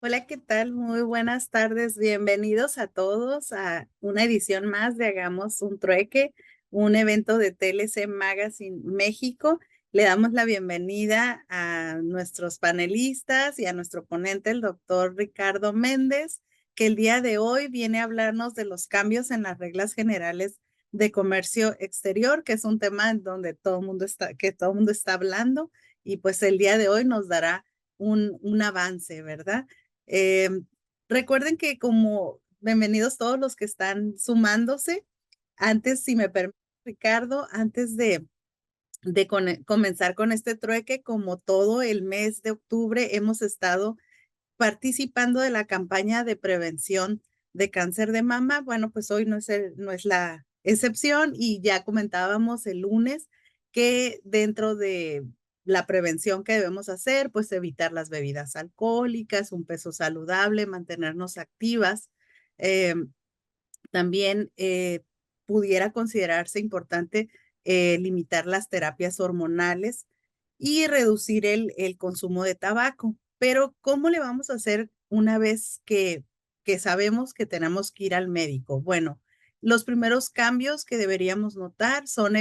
Hola, ¿qué tal? Muy buenas tardes. Bienvenidos a todos a una edición más de Hagamos un Trueque, un evento de TLC Magazine México. Le damos la bienvenida a nuestros panelistas y a nuestro ponente, el doctor Ricardo Méndez, que el día de hoy viene a hablarnos de los cambios en las reglas generales de comercio exterior, que es un tema en donde todo el mundo está hablando, y pues el día de hoy nos dará un avance, ¿verdad? Eh, Recuerden que como bienvenidos todos los que están sumándose. Antes, si me permite, Ricardo, antes de comenzar con este trueque, como todo el mes de octubre hemos estado participando de la campaña de prevención de cáncer de mama. Bueno, pues hoy no es la excepción, y ya comentábamos el lunes que dentro de la prevención que debemos hacer, pues evitar las bebidas alcohólicas, un peso saludable, mantenernos activas. Eh, También pudiera considerarse importante limitar las terapias hormonales y reducir el consumo de tabaco. Pero ¿cómo le vamos a hacer una vez que sabemos que tenemos que ir al médico? Bueno, los primeros cambios que deberíamos notar son,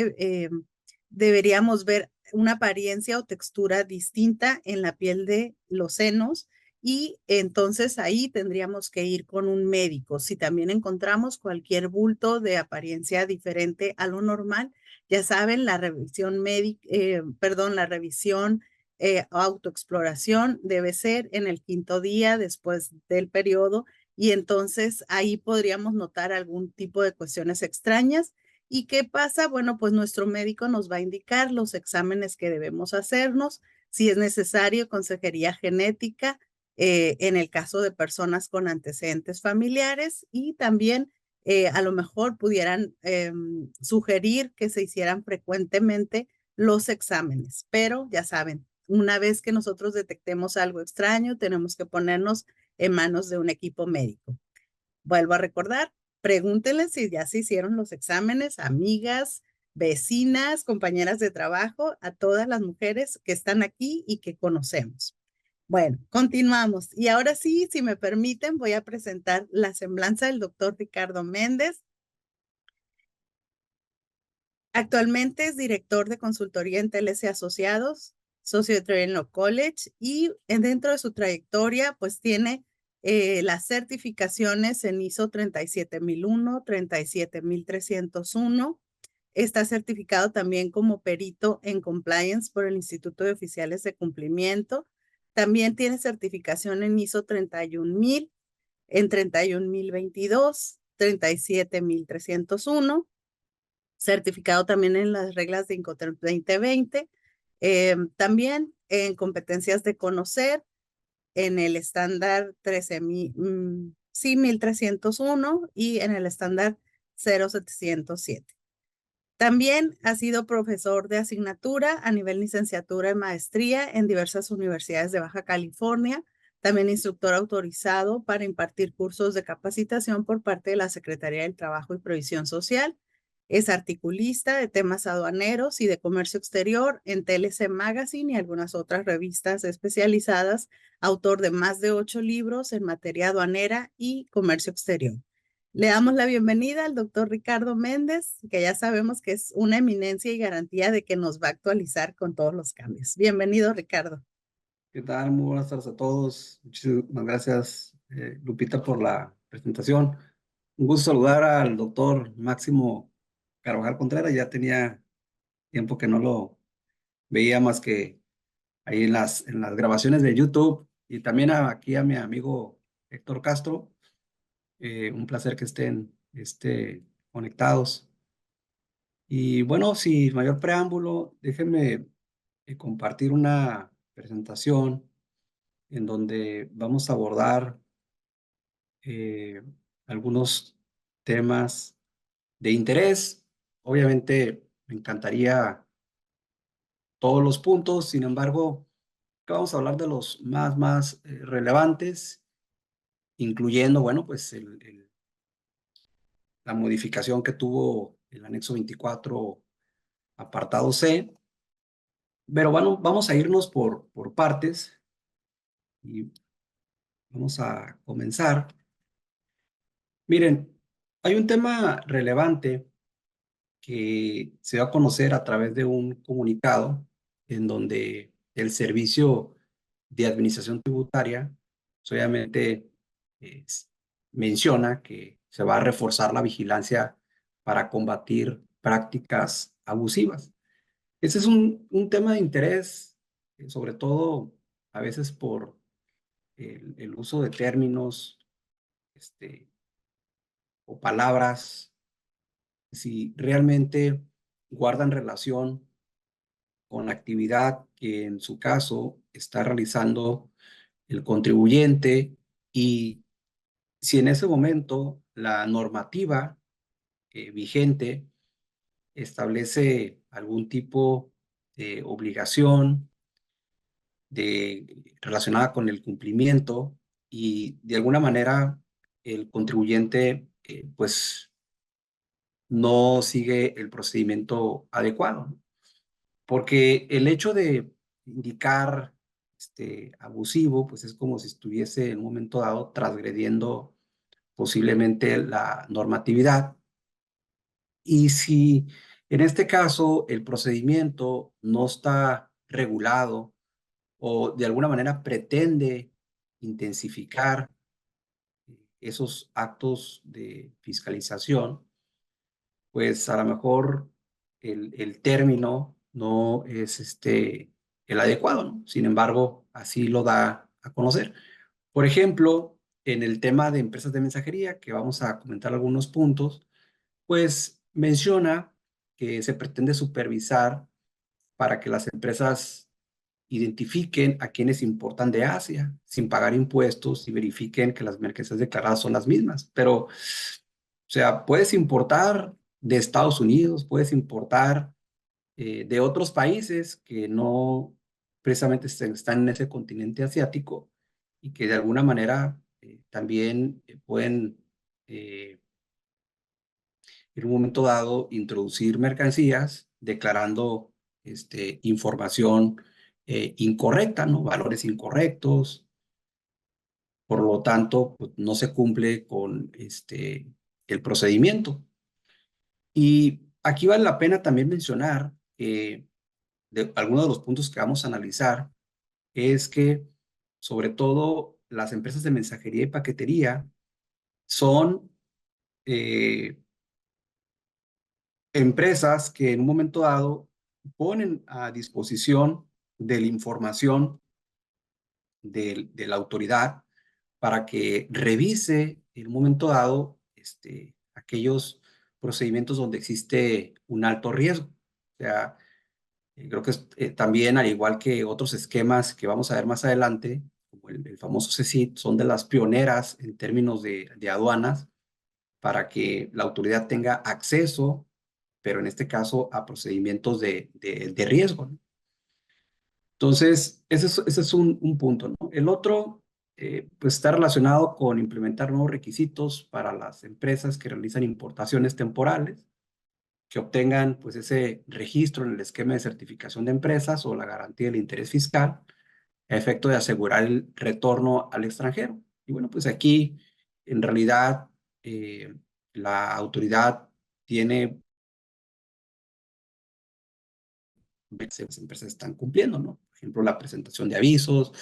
deberíamos ver una apariencia o textura distinta en la piel de los senos, y entonces ahí tendríamos que ir con un médico. Si también encontramos cualquier bulto de apariencia diferente a lo normal, ya saben, la revisión médica, la revisión autoexploración debe ser en el quinto día después del periodo, y entonces ahí podríamos notar algún tipo de cuestiones extrañas. ¿Y qué pasa? Bueno, pues nuestro médico nos va a indicar los exámenes que debemos hacernos, si es necesario consejería genética, en el caso de personas con antecedentes familiares, y también a lo mejor pudieran sugerir que se hicieran frecuentemente los exámenes. Pero ya saben, una vez que nosotros detectemos algo extraño, tenemos que ponernos en manos de un equipo médico. Vuelvo a recordar, pregúntenle si ya se hicieron los exámenes, amigas, vecinas, compañeras de trabajo, a todas las mujeres que están aquí y que conocemos. Bueno, continuamos. Y ahora sí, si me permiten, voy a presentar la semblanza del doctor Ricardo Méndez. Actualmente es director de consultoría en TLC Asociados, socio de Trail College, y dentro de su trayectoria, pues tiene las certificaciones en ISO 37001, 37301. Está certificado también como perito en compliance por el Instituto de Oficiales de Cumplimiento. También tiene certificación en ISO 31000, en 31022, 37301, certificado también en las reglas de Incoterm 2020, también en competencias de conocer, en el estándar 13.000, sí, 1301, y en el estándar 0707. También ha sido profesor de asignatura a nivel licenciatura y maestría en diversas universidades de Baja California. También instructor autorizado para impartir cursos de capacitación por parte de la Secretaría del Trabajo y Previsión Social. Es articulista de temas aduaneros y de comercio exterior en TLC Magazine y algunas otras revistas especializadas. Autor de más de 8 libros en materia aduanera y comercio exterior. Le damos la bienvenida al doctor Ricardo Méndez, que ya sabemos que es una eminencia y garantía de que nos va a actualizar con todos los cambios. Bienvenido, Ricardo. ¿Qué tal? Muy buenas tardes a todos. Muchísimas gracias, Lupita, por la presentación. Un gusto saludar al doctor Máximo Carvajal Contreras. Ya tenía tiempo que no lo veía más que ahí en las grabaciones de YouTube. Y también aquí a mi amigo Héctor Castro. Un placer que estén conectados. Y bueno, sin mayor preámbulo, déjenme compartir una presentación en donde vamos a abordar eh, algunos temas de interés. Obviamente me encantaría todos los puntos, sin embargo, que vamos a hablar de los más relevantes, incluyendo, bueno, pues la modificación que tuvo el anexo 24, apartado C. Pero bueno, vamos a irnos por partes y Vamos a comenzar. Miren, hay un tema relevante que se va a conocer a través de un comunicado en donde el Servicio de Administración Tributaria, pues, obviamente, eh, menciona que se va a reforzar la vigilancia para combatir prácticas abusivas. Ese es un tema de interés, sobre todo a veces por el uso de términos este, o palabras, si realmente guardan relación con la actividad que en su caso está realizando el contribuyente y si en ese momento la normativa vigente establece algún tipo de obligación relacionada con el cumplimiento y de alguna manera el contribuyente pues no sigue el procedimiento adecuado, ¿no? Porque el hecho de indicar abusivo, pues es como si estuviese en un momento dado transgrediendo posiblemente la normatividad. Y si en este caso el procedimiento no está regulado o de alguna manera pretende intensificar esos actos de fiscalización, pues a lo mejor el término no es el adecuado, ¿no? Sin embargo, así lo da a conocer. Por ejemplo, en el tema de empresas de mensajería, que vamos a comentar algunos puntos, pues menciona que se pretende supervisar para que las empresas identifiquen a quienes importan de Asia sin pagar impuestos y verifiquen que las mercancías declaradas son las mismas. Pero, o sea, puedes importar de Estados Unidos, puedes importar de otros países que no precisamente están en ese continente asiático y que de alguna manera también pueden en un momento dado introducir mercancías declarando información incorrecta, ¿no? Valores incorrectos. Por lo tanto, pues, no se cumple con el procedimiento. Y aquí vale la pena también mencionar que de algunos de los puntos que vamos a analizar es que, sobre todo, las empresas de mensajería y paquetería son eh, empresas que en un momento dado ponen a disposición de la información de la autoridad para que revise en un momento dado aquellos procedimientos donde existe un alto riesgo. O sea, creo que también, al igual que otros esquemas que vamos a ver más adelante, como el famoso CECIT, son de las pioneras en términos de aduanas para que la autoridad tenga acceso, pero en este caso a procedimientos de riesgo, ¿no? Entonces, ese es un punto, ¿no? El otro, pues está relacionado con implementar nuevos requisitos para las empresas que realizan importaciones temporales, que obtengan pues ese registro en el esquema de certificación de empresas o la garantía del interés fiscal, a efecto de asegurar el retorno al extranjero. Y bueno, pues aquí en realidad la autoridad tiene, las empresas están cumpliendo, ¿no? Por ejemplo, la presentación de avisos,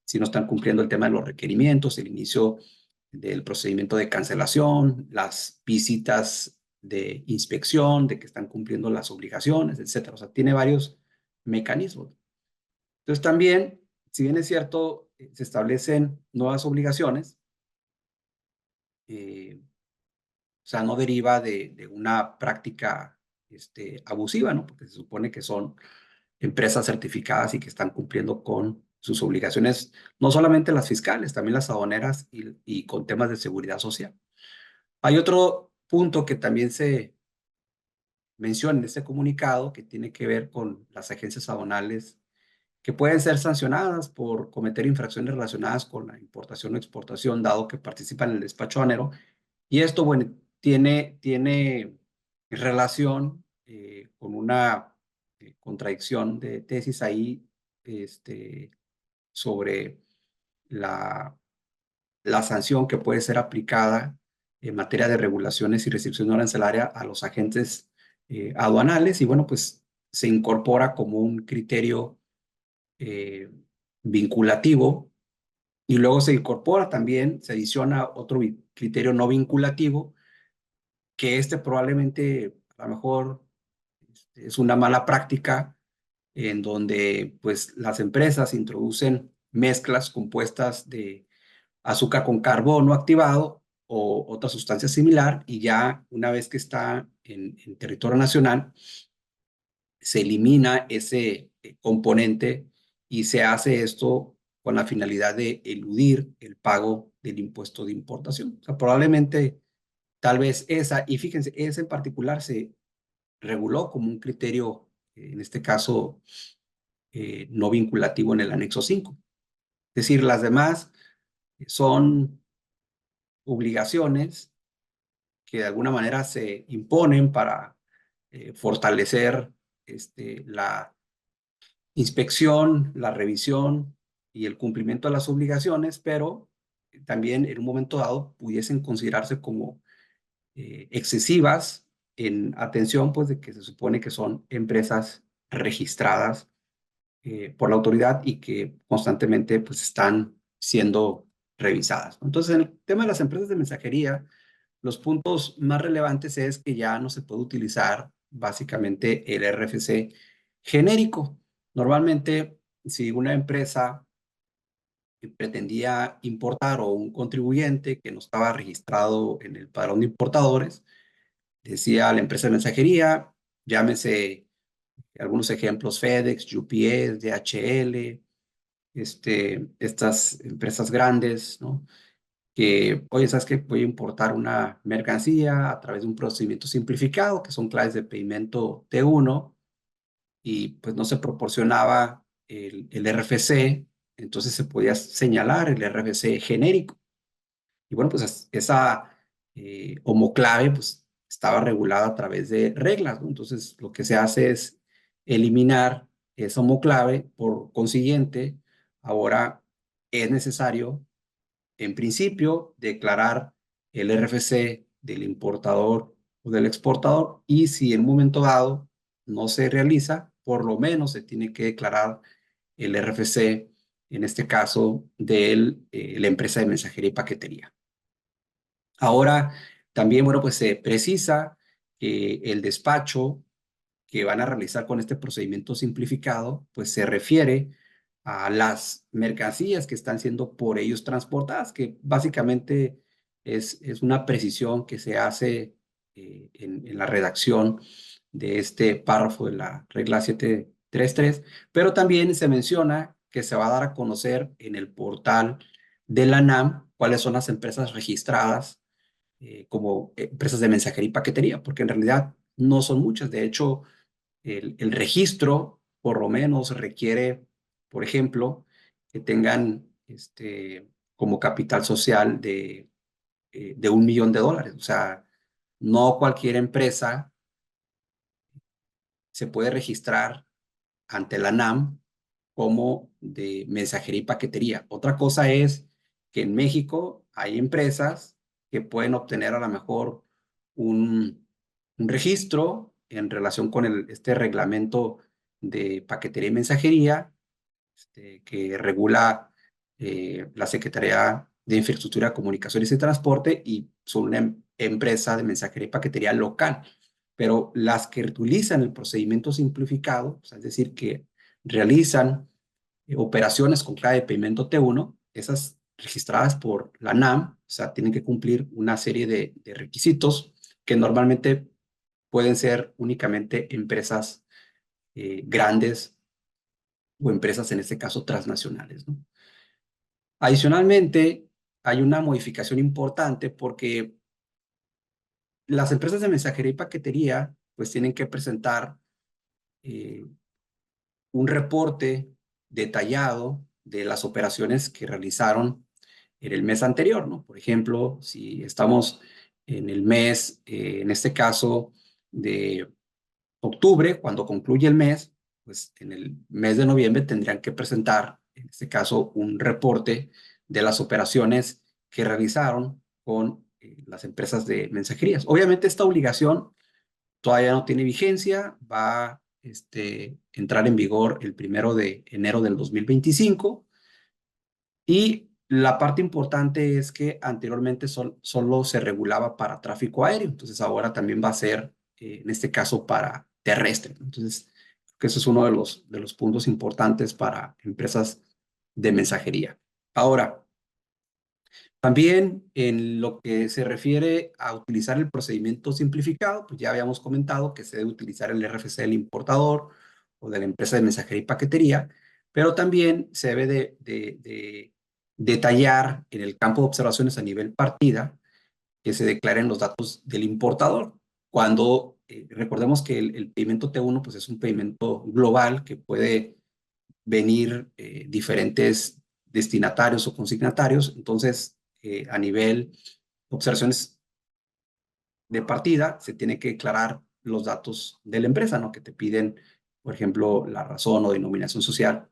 si no están cumpliendo el tema de los requerimientos, el inicio del procedimiento de cancelación, las visitas de inspección, de que están cumpliendo las obligaciones, etcétera. O sea, tiene varios mecanismos. Entonces también, si bien es cierto, se establecen nuevas obligaciones, o sea, no deriva de una práctica abusiva, ¿no? Porque se supone que son empresas certificadas y que están cumpliendo con sus obligaciones, no solamente las fiscales, también las aduaneras y con temas de seguridad social. Hay otro punto que también se menciona en este comunicado que tiene que ver con las agencias aduanales que pueden ser sancionadas por cometer infracciones relacionadas con la importación o exportación, dado que participan en el despacho aduanero. Y esto, bueno, tiene relación con una contradicción de tesis ahí sobre la la sanción que puede ser aplicada en materia de regulaciones y restricciones arancelaria a los agentes aduanales y bueno, pues se incorpora como un criterio vinculativo y luego se incorpora también, se adiciona otro criterio no vinculativo, que probablemente a lo mejor es una mala práctica en donde pues las empresas introducen mezclas compuestas de azúcar con carbono activado o otra sustancia similar y ya una vez que está en territorio nacional se elimina ese componente y se hace esto con la finalidad de eludir el pago del impuesto de importación. O sea, probablemente tal vez esa, y fíjense, esa en particular se reguló como un criterio, en este caso, no vinculativo en el anexo 5. Es decir, las demás son obligaciones que de alguna manera se imponen para fortalecer la inspección, la revisión y el cumplimiento de las obligaciones, pero también en un momento dado pudiesen considerarse como excesivas en atención, pues de que se supone que son empresas registradas por la autoridad y que constantemente pues están siendo revisadas. Entonces, en el tema de las empresas de mensajería, los puntos más relevantes es que ya no se puede utilizar básicamente el RFC genérico. Normalmente, si una empresa pretendía importar o un contribuyente que no estaba registrado en el padrón de importadores, decía a la empresa de mensajería, llámese algunos ejemplos, FedEx, UPS, DHL, estas empresas grandes, ¿no? Que, oye, ¿sabes qué? Voy a importar una mercancía a través de un procedimiento simplificado, que son claves de pedimento T1, y pues no se proporcionaba el RFC, entonces se podía señalar el RFC genérico. Y bueno, pues esa homoclave pues estaba regulada a través de reglas, ¿no? Entonces lo que se hace es eliminar esa homoclave, por consiguiente, ahora es necesario, en principio, declarar el RFC del importador o del exportador y si en un momento dado no se realiza, por lo menos se tiene que declarar el RFC, en este caso, de la empresa de mensajería y paquetería. Ahora también, bueno, pues se precisa que el despacho que van a realizar con este procedimiento simplificado, pues se refiere a las mercancías que están siendo por ellos transportadas, que básicamente es una precisión que se hace en la redacción de este párrafo de la regla 733, pero también se menciona que se va a dar a conocer en el portal de la NAM cuáles son las empresas registradas como empresas de mensajería y paquetería, porque en realidad no son muchas. De hecho, el registro por lo menos requiere, por ejemplo, que tengan como capital social de $1 millón. O sea, no cualquier empresa se puede registrar ante la NAM como de mensajería y paquetería. Otra cosa es que en México hay empresas que pueden obtener a lo mejor un registro en relación con este reglamento de paquetería y mensajería que regula la Secretaría de Infraestructura, Comunicaciones y Transporte y son una empresa de mensajería y paquetería local. Pero las que utilizan el procedimiento simplificado, o sea, es decir, que realizan operaciones con clave de pedimento T1, esas registradas por la NAM, o sea, tienen que cumplir una serie de requisitos que normalmente pueden ser únicamente empresas grandes o empresas, en este caso, transnacionales, ¿no? Adicionalmente, hay una modificación importante porque las empresas de mensajería y paquetería pues tienen que presentar eh, un reporte detallado de las operaciones que realizaron en el mes anterior, ¿no? Por ejemplo, si estamos en el mes, en este caso, de octubre, cuando concluye el mes, pues en el mes de noviembre tendrían que presentar, en este caso, un reporte de las operaciones que realizaron con las empresas de mensajerías. Obviamente esta obligación todavía no tiene vigencia, va a entrar en vigor el 1 de enero del 2025 y la parte importante es que anteriormente solo se regulaba para tráfico aéreo, entonces ahora también va a ser, en este caso, para terrestre. Entonces, creo que eso es uno de los puntos importantes para empresas de mensajería. Ahora, también en lo que se refiere a utilizar el procedimiento simplificado, pues ya habíamos comentado que se debe utilizar el RFC del importador o de la empresa de mensajería y paquetería, pero también se debe de detallar en el campo de observaciones a nivel partida que se declaren los datos del importador. Cuando recordemos que el pedimento T1 pues es un pedimento global que puede venir diferentes destinatarios o consignatarios, entonces a nivel observaciones de partida se tiene que declarar los datos de la empresa, ¿no? Que te piden, por ejemplo, la razón o denominación social,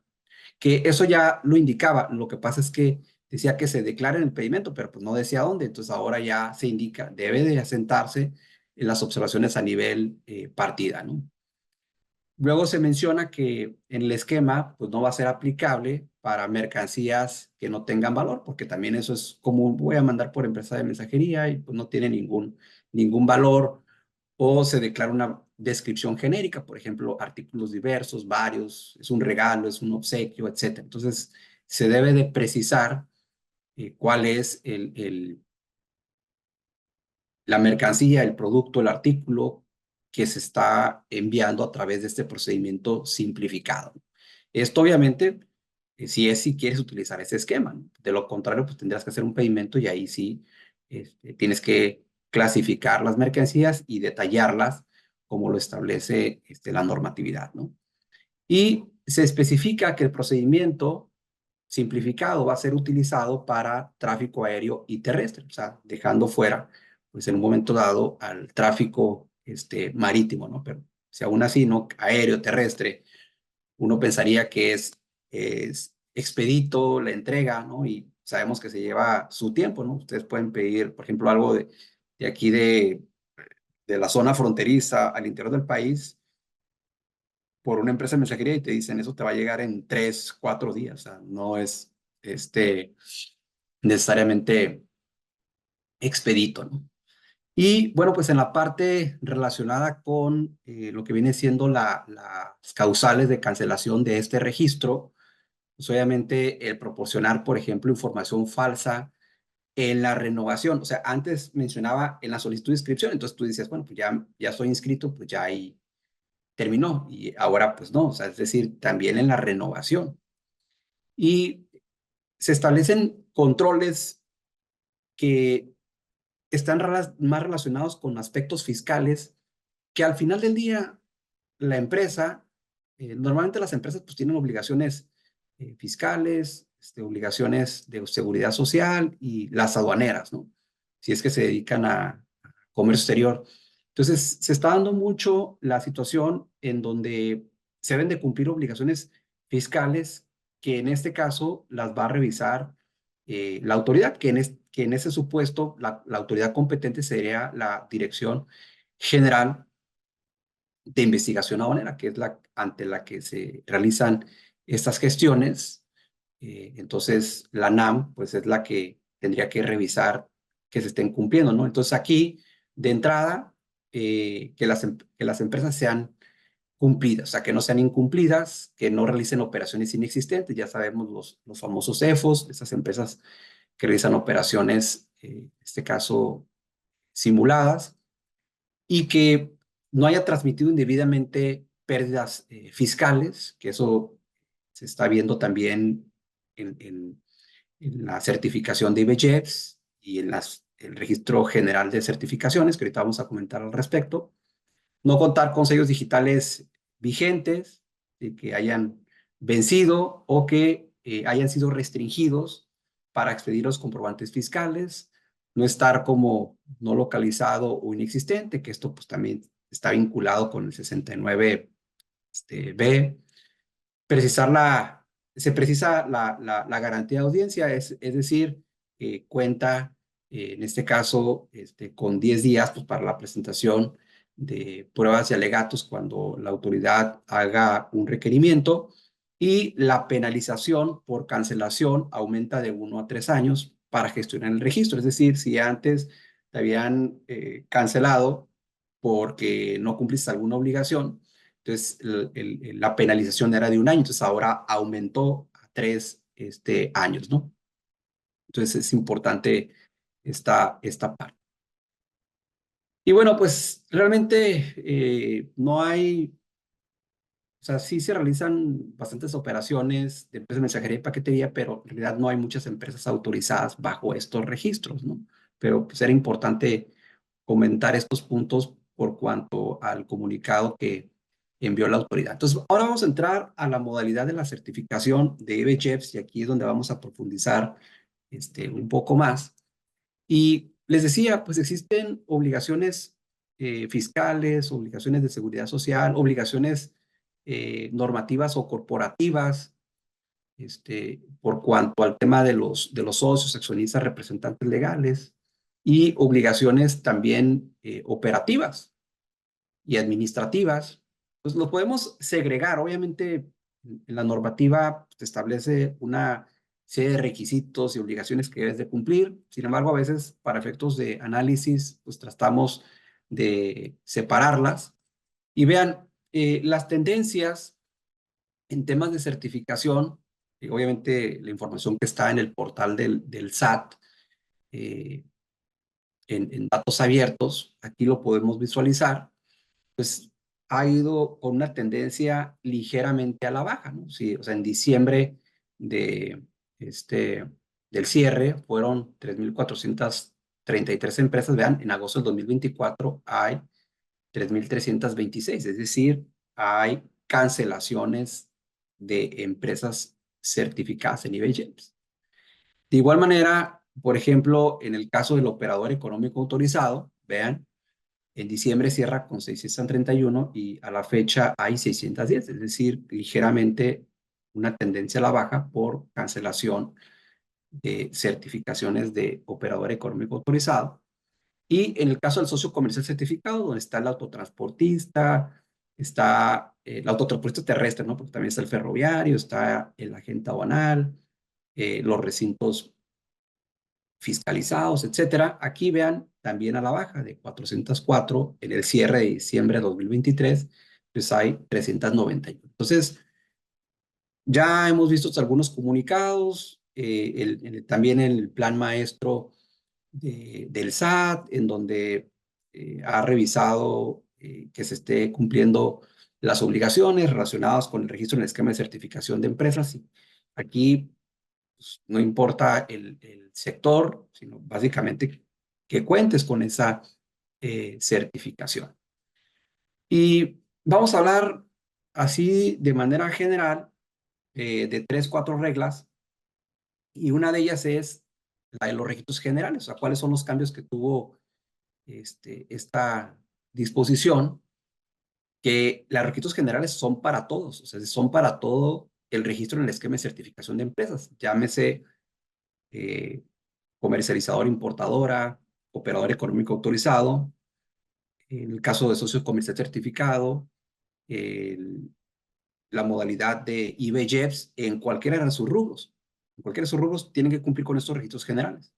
que eso ya lo indicaba, lo que pasa es que decía que se declara en el pedimento, pero pues no decía dónde, entonces ahora ya se indica, debe de asentarse en las observaciones a nivel partida, ¿no? Luego se menciona que en el esquema pues no va a ser aplicable para mercancías que no tengan valor, porque también eso es común, voy a mandar por empresa de mensajería y pues no tiene ningún valor, o se declara una descripción genérica, por ejemplo, artículos diversos, varios, es un regalo, es un obsequio, etcétera. Entonces, se debe de precisar cuál es la mercancía, el producto, el artículo que se está enviando a través de este procedimiento simplificado. Esto obviamente, si quieres utilizar ese esquema, ¿no? De lo contrario, pues tendrás que hacer un pedimento y ahí sí tienes que clasificar las mercancías y detallarlas como lo establece la normatividad, ¿no? Y se especifica que el procedimiento simplificado va a ser utilizado para tráfico aéreo y terrestre, o sea, dejando fuera, pues en un momento dado, al tráfico marítimo, ¿no? Pero si aún así, ¿no? Aéreo, terrestre, uno pensaría que es expedito la entrega, ¿no? Y sabemos que se lleva su tiempo, ¿no? Ustedes pueden pedir, por ejemplo, algo de aquí de la zona fronteriza al interior del país por una empresa de mensajería y te dicen eso te va a llegar en 3, 4 días. O sea, no es necesariamente expedito, ¿no? Y bueno, pues en la parte relacionada con lo que viene siendo las causales de cancelación de este registro, pues obviamente el proporcionar, por ejemplo, información falsa en la renovación. O sea, antes mencionaba en la solicitud de inscripción, entonces tú dices, bueno, pues ya estoy inscrito, pues ya ahí terminó. Y ahora pues no, o sea, es decir, también en la renovación. Y se establecen controles que están más relacionados con aspectos fiscales que al final del día la empresa, normalmente las empresas pues tienen obligaciones fiscales, obligaciones de seguridad social y las aduaneras, ¿no? Si es que se dedican a comercio exterior. Entonces, se está dando mucho la situación en donde se deben de cumplir obligaciones fiscales que en este caso las va a revisar la autoridad, que en ese supuesto la autoridad competente sería la Dirección General de Investigación Aduanera, que es la ante la que se realizan estas gestiones. Entonces, la NAM, pues es la que tendría que revisar que se estén cumpliendo, ¿no? Entonces, aquí, de entrada, que las empresas sean cumplidas, o sea, que no sean incumplidas, que no realicen operaciones inexistentes. Ya sabemos los famosos EFOS, esas empresas que realizan operaciones, en este caso, simuladas, y que no haya transmitido indebidamente pérdidas fiscales, que eso se está viendo también en la certificación de IBJEPS y en el Registro General de Certificaciones, que ahorita vamos a comentar al respecto. No contar con sellos digitales vigentes, que hayan vencido o que hayan sido restringidos para expedir los comprobantes fiscales, no estar como no localizado o inexistente, que esto pues también está vinculado con el 69 B. Se precisa la garantía de audiencia, es decir, cuenta, en este caso, con 10 días pues, para la presentación de pruebas y alegatos cuando la autoridad haga un requerimiento, y la penalización por cancelación aumenta de 1 a 3 años para gestionar el registro. Es decir, si antes te habían cancelado porque no cumpliste alguna obligación, entonces la penalización era de 1 año, entonces ahora aumentó a 3 años, ¿no? Entonces es importante esta parte. Y bueno, pues realmente no hay, o sea, sí se realizan bastantes operaciones de empresas de mensajería y paquetería, pero en realidad no hay muchas empresas autorizadas bajo estos registros, ¿no? Pero pues era importante comentar estos puntos por cuanto al comunicado que envió la autoridad. Entonces, ahora vamos a entrar a la modalidad de la certificación de IBJEPS y aquí es donde vamos a profundizar un poco más. Y les decía, pues existen obligaciones fiscales, obligaciones de seguridad social, obligaciones normativas o corporativas, por cuanto al tema de los socios, accionistas, representantes legales, y obligaciones también operativas y administrativas. Pues lo podemos segregar. Obviamente, en la normativa se establece una serie de requisitos y obligaciones que debes de cumplir. Sin embargo, a veces para efectos de análisis, pues tratamos de separarlas. Y vean, las tendencias en temas de certificación, obviamente la información que está en el portal del SAT, eh, en datos abiertos, aquí lo podemos visualizar, pues ha ido con una tendencia ligeramente a la baja, ¿no? Sí, o sea, en diciembre de del cierre fueron 3,433 empresas. Vean, en agosto del 2024 hay 3,326, es decir, hay cancelaciones de empresas certificadas en nivel JEPS. De igual manera, por ejemplo, en el caso del operador económico autorizado, vean, en diciembre cierra con 631 y a la fecha hay 610, es decir, ligeramente una tendencia a la baja por cancelación de certificaciones de operador económico autorizado. Y en el caso del socio comercial certificado, donde está el autotransportista, está el autotransportista terrestre, ¿no? Porque también está el ferroviario, está el agente aduanal, los recintos fiscalizados, etcétera. Aquí vean también a la baja de 404 en el cierre de diciembre de 2023, pues hay 391. Entonces, ya hemos visto algunos comunicados, también el plan maestro del SAT, en donde ha revisado que se esté cumpliendo las obligaciones relacionadas con el registro en el esquema de certificación de empresas. Y aquí pues, no importa el sector, sino básicamente que cuentes con esa certificación. Y vamos a hablar así de manera general de 3, 4 reglas, y una de ellas es la de los requisitos generales, o sea, cuáles son los cambios que tuvo esta disposición, que los requisitos generales son para todos, o sea, son para todo el registro en el esquema de certificación de empresas, llámese eh, comercializador, importadora, operador económico autorizado, en el caso de socio comercial certificado, el, la modalidad de IBJEPS en cualquiera de sus rubros. En cualquiera de sus rubros tienen que cumplir con estos requisitos generales.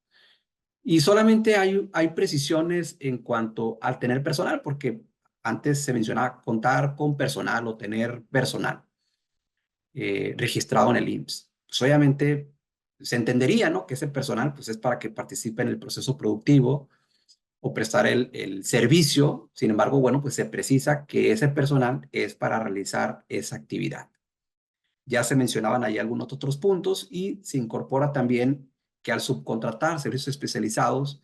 Y solamente hay precisiones en cuanto al tener personal, porque antes se mencionaba contar con personal o tener personal registrado en el IMSS. Pues obviamente se entendería, ¿no? Que ese personal pues, es para que participe en el proceso productivo o prestar el servicio. Sin embargo, bueno, pues se precisa que ese personal es para realizar esa actividad. Ya se mencionaban ahí algunos otros puntos y se incorpora también que al subcontratar servicios especializados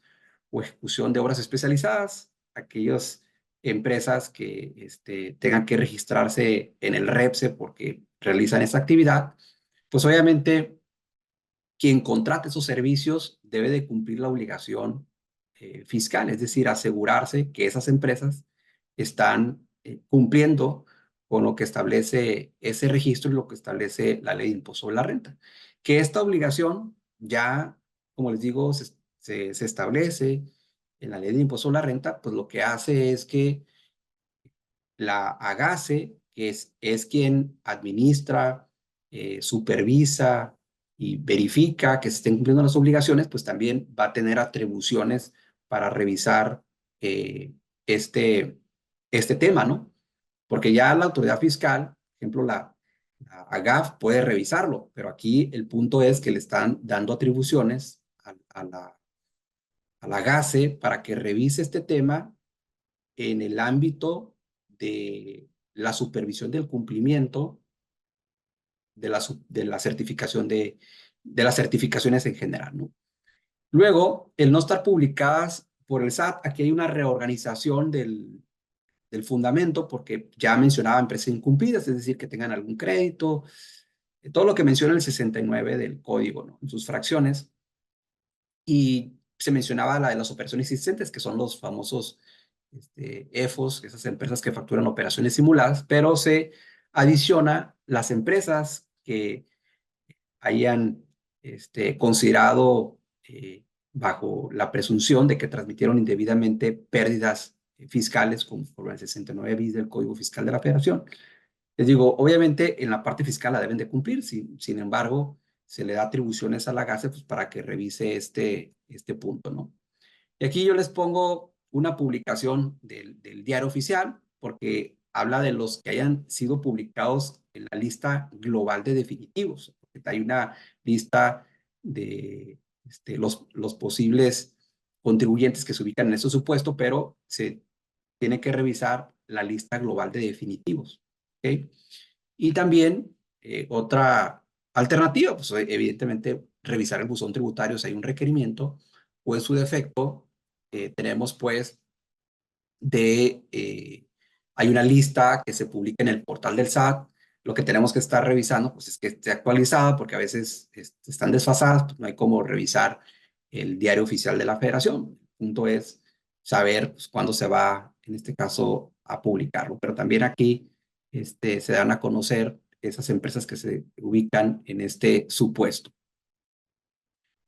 o ejecución de obras especializadas, aquellas empresas que tengan que registrarse en el REPSE porque realizan esa actividad, pues obviamente quien contrate esos servicios debe de cumplir la obligación fiscal, es decir, asegurarse que esas empresas están cumpliendo con lo que establece ese registro y lo que establece la ley de impuesto sobre la renta. Que esta obligación ya como les digo, se establece en la ley de impuesto a la renta, pues lo que hace es que la AGACE, que es quien administra, supervisa y verifica que se estén cumpliendo las obligaciones, pues también va a tener atribuciones para revisar eh, este, este tema, ¿no? Porque ya la autoridad fiscal, por ejemplo, la AGAF puede revisarlo, pero aquí el punto es que le están dando atribuciones a la GACE para que revise este tema en el ámbito de la supervisión del cumplimiento de la certificación de las certificaciones en general, ¿no? Luego, el no estar publicadas por el SAT, aquí hay una reorganización del fundamento, porque ya mencionaba empresas incumplidas, es decir, que tengan algún crédito, todo lo que menciona el 69 del código, ¿no? En sus fracciones. Y se mencionaba la de las operaciones existentes, que son los famosos EFOS, esas empresas que facturan operaciones simuladas, pero se adiciona las empresas que hayan considerado bajo la presunción de que transmitieron indebidamente pérdidas fiscales conforme al 69 bis del Código Fiscal de la Federación. Les digo, obviamente en la parte fiscal la deben de cumplir, sin embargo, se le da atribuciones a la GACE pues, para que revise este punto, ¿no? Y aquí yo les pongo una publicación del diario oficial, porque habla de los que hayan sido publicados en la lista global de definitivos. Hay una lista de los posibles contribuyentes que se ubican en ese supuesto, pero se tiene que revisar la lista global de definitivos. ¿Okay? Y también otra alternativa, pues evidentemente revisar el buzón tributario si hay un requerimiento o en su defecto tenemos pues hay una lista que se publica en el portal del SAT. Lo que tenemos que estar revisando pues es que esté actualizada porque a veces están desfasadas, pues, no hay cómo revisar el diario oficial de la Federación. El punto es saber pues, cuándo se va, en este caso, a publicarlo. Pero también aquí se dan a conocer esas empresas que se ubican en este supuesto.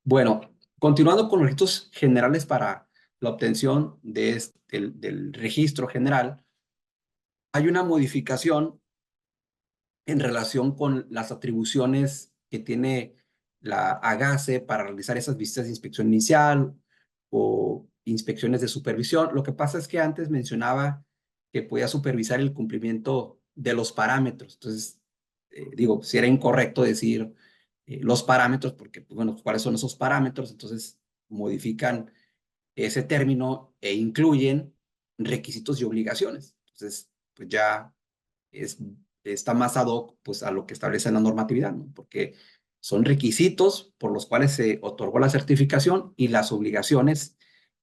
Bueno, continuando con los requisitos generales para la obtención del registro general, hay una modificación en relación con las atribuciones que tiene la AGACE para realizar esas visitas de inspección inicial o inspecciones de supervisión. Lo que pasa es que antes mencionaba que podía supervisar el cumplimiento de los parámetros. Entonces, digo, si era incorrecto decir los parámetros, porque, pues, bueno, ¿cuáles son esos parámetros? Entonces, modifican ese término e incluyen requisitos y obligaciones. Entonces, pues ya es, está más ad hoc pues, a lo que establece la normatividad, ¿no? Porque son requisitos por los cuales se otorgó la certificación y las obligaciones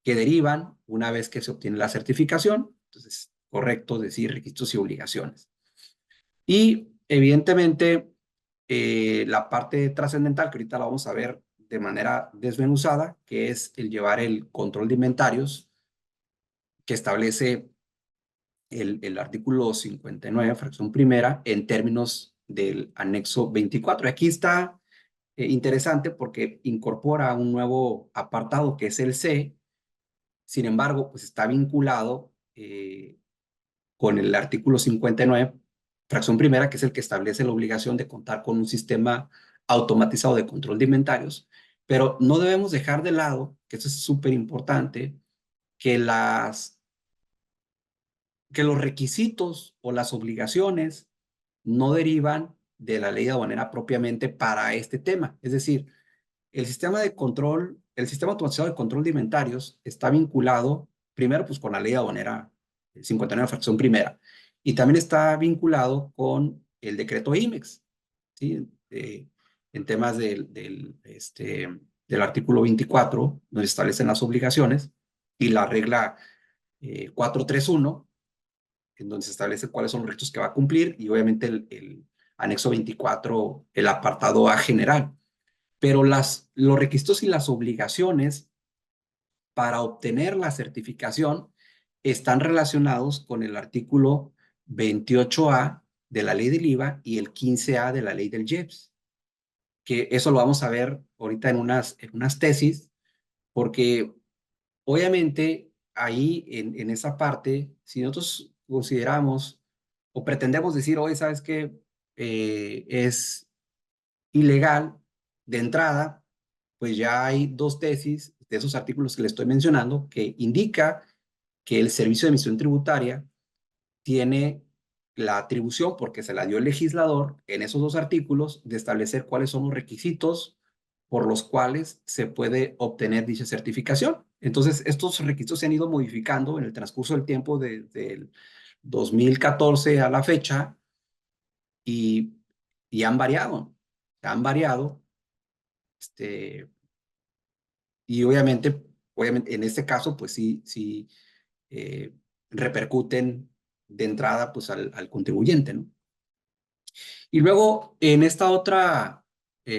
que derivan una vez que se obtiene la certificación. Entonces, correcto decir requisitos y obligaciones. Y evidentemente, la parte trascendental, que ahorita la vamos a ver de manera desmenuzada, que es el llevar el control de inventarios que establece el artículo 59, fracción primera, en términos del anexo 24. Aquí está interesante porque incorpora un nuevo apartado que es el C. Sin embargo, pues está vinculado con el artículo 59, fracción primera, que es el que establece la obligación de contar con un sistema automatizado de control de inventarios. Pero no debemos dejar de lado, que eso es súper importante, que que los requisitos o las obligaciones no derivan de la ley aduanera propiamente para este tema. Es decir, el sistema de control, el sistema automatizado de control de inventarios está vinculado primero pues con la ley aduanera 59 fracción primera y también está vinculado con el decreto IMEX, ¿sí? En temas del artículo 24, donde establecen las obligaciones y la regla 431 en donde se establece cuáles son los retos que va a cumplir y obviamente el anexo 24, el apartado A general. Pero los requisitos y las obligaciones para obtener la certificación están relacionados con el artículo 28A de la ley del IVA y el 15A de la ley del IEPS. que eso lo vamos a ver ahorita en unas tesis, porque obviamente ahí en esa parte, si nosotros consideramos o pretendemos decir, oye, ¿sabes qué? Es ilegal de entrada, pues ya hay dos tesis de esos artículos que le estoy mencionando que indica que el Servicio de Emisión Tributaria tiene la atribución, porque se la dio el legislador en esos dos artículos, de establecer cuáles son los requisitos por los cuales se puede obtener dicha certificación. Entonces, estos requisitos se han ido modificando en el transcurso del tiempo desde el 2014 a la fecha y, y han variado, este, y obviamente en este caso, pues sí, eh, repercuten de entrada pues al contribuyente, ¿no? Y luego en esta otra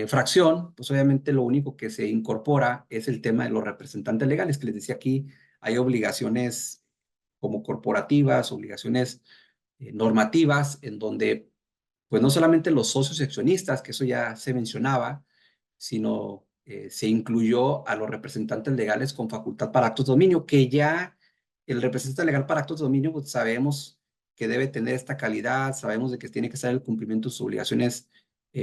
fracción, pues obviamente lo único que se incorpora es el tema de los representantes legales, que les decía aquí, hay obligaciones como corporativas, obligaciones normativas, en donde pues no solamente los socios accionistas, que eso ya se mencionaba, sino se incluyó a los representantes legales con facultad para actos de dominio, que ya el representante legal para actos de dominio, pues sabemos que debe tener esta calidad, sabemos de que tiene que estar el cumplimiento de sus obligaciones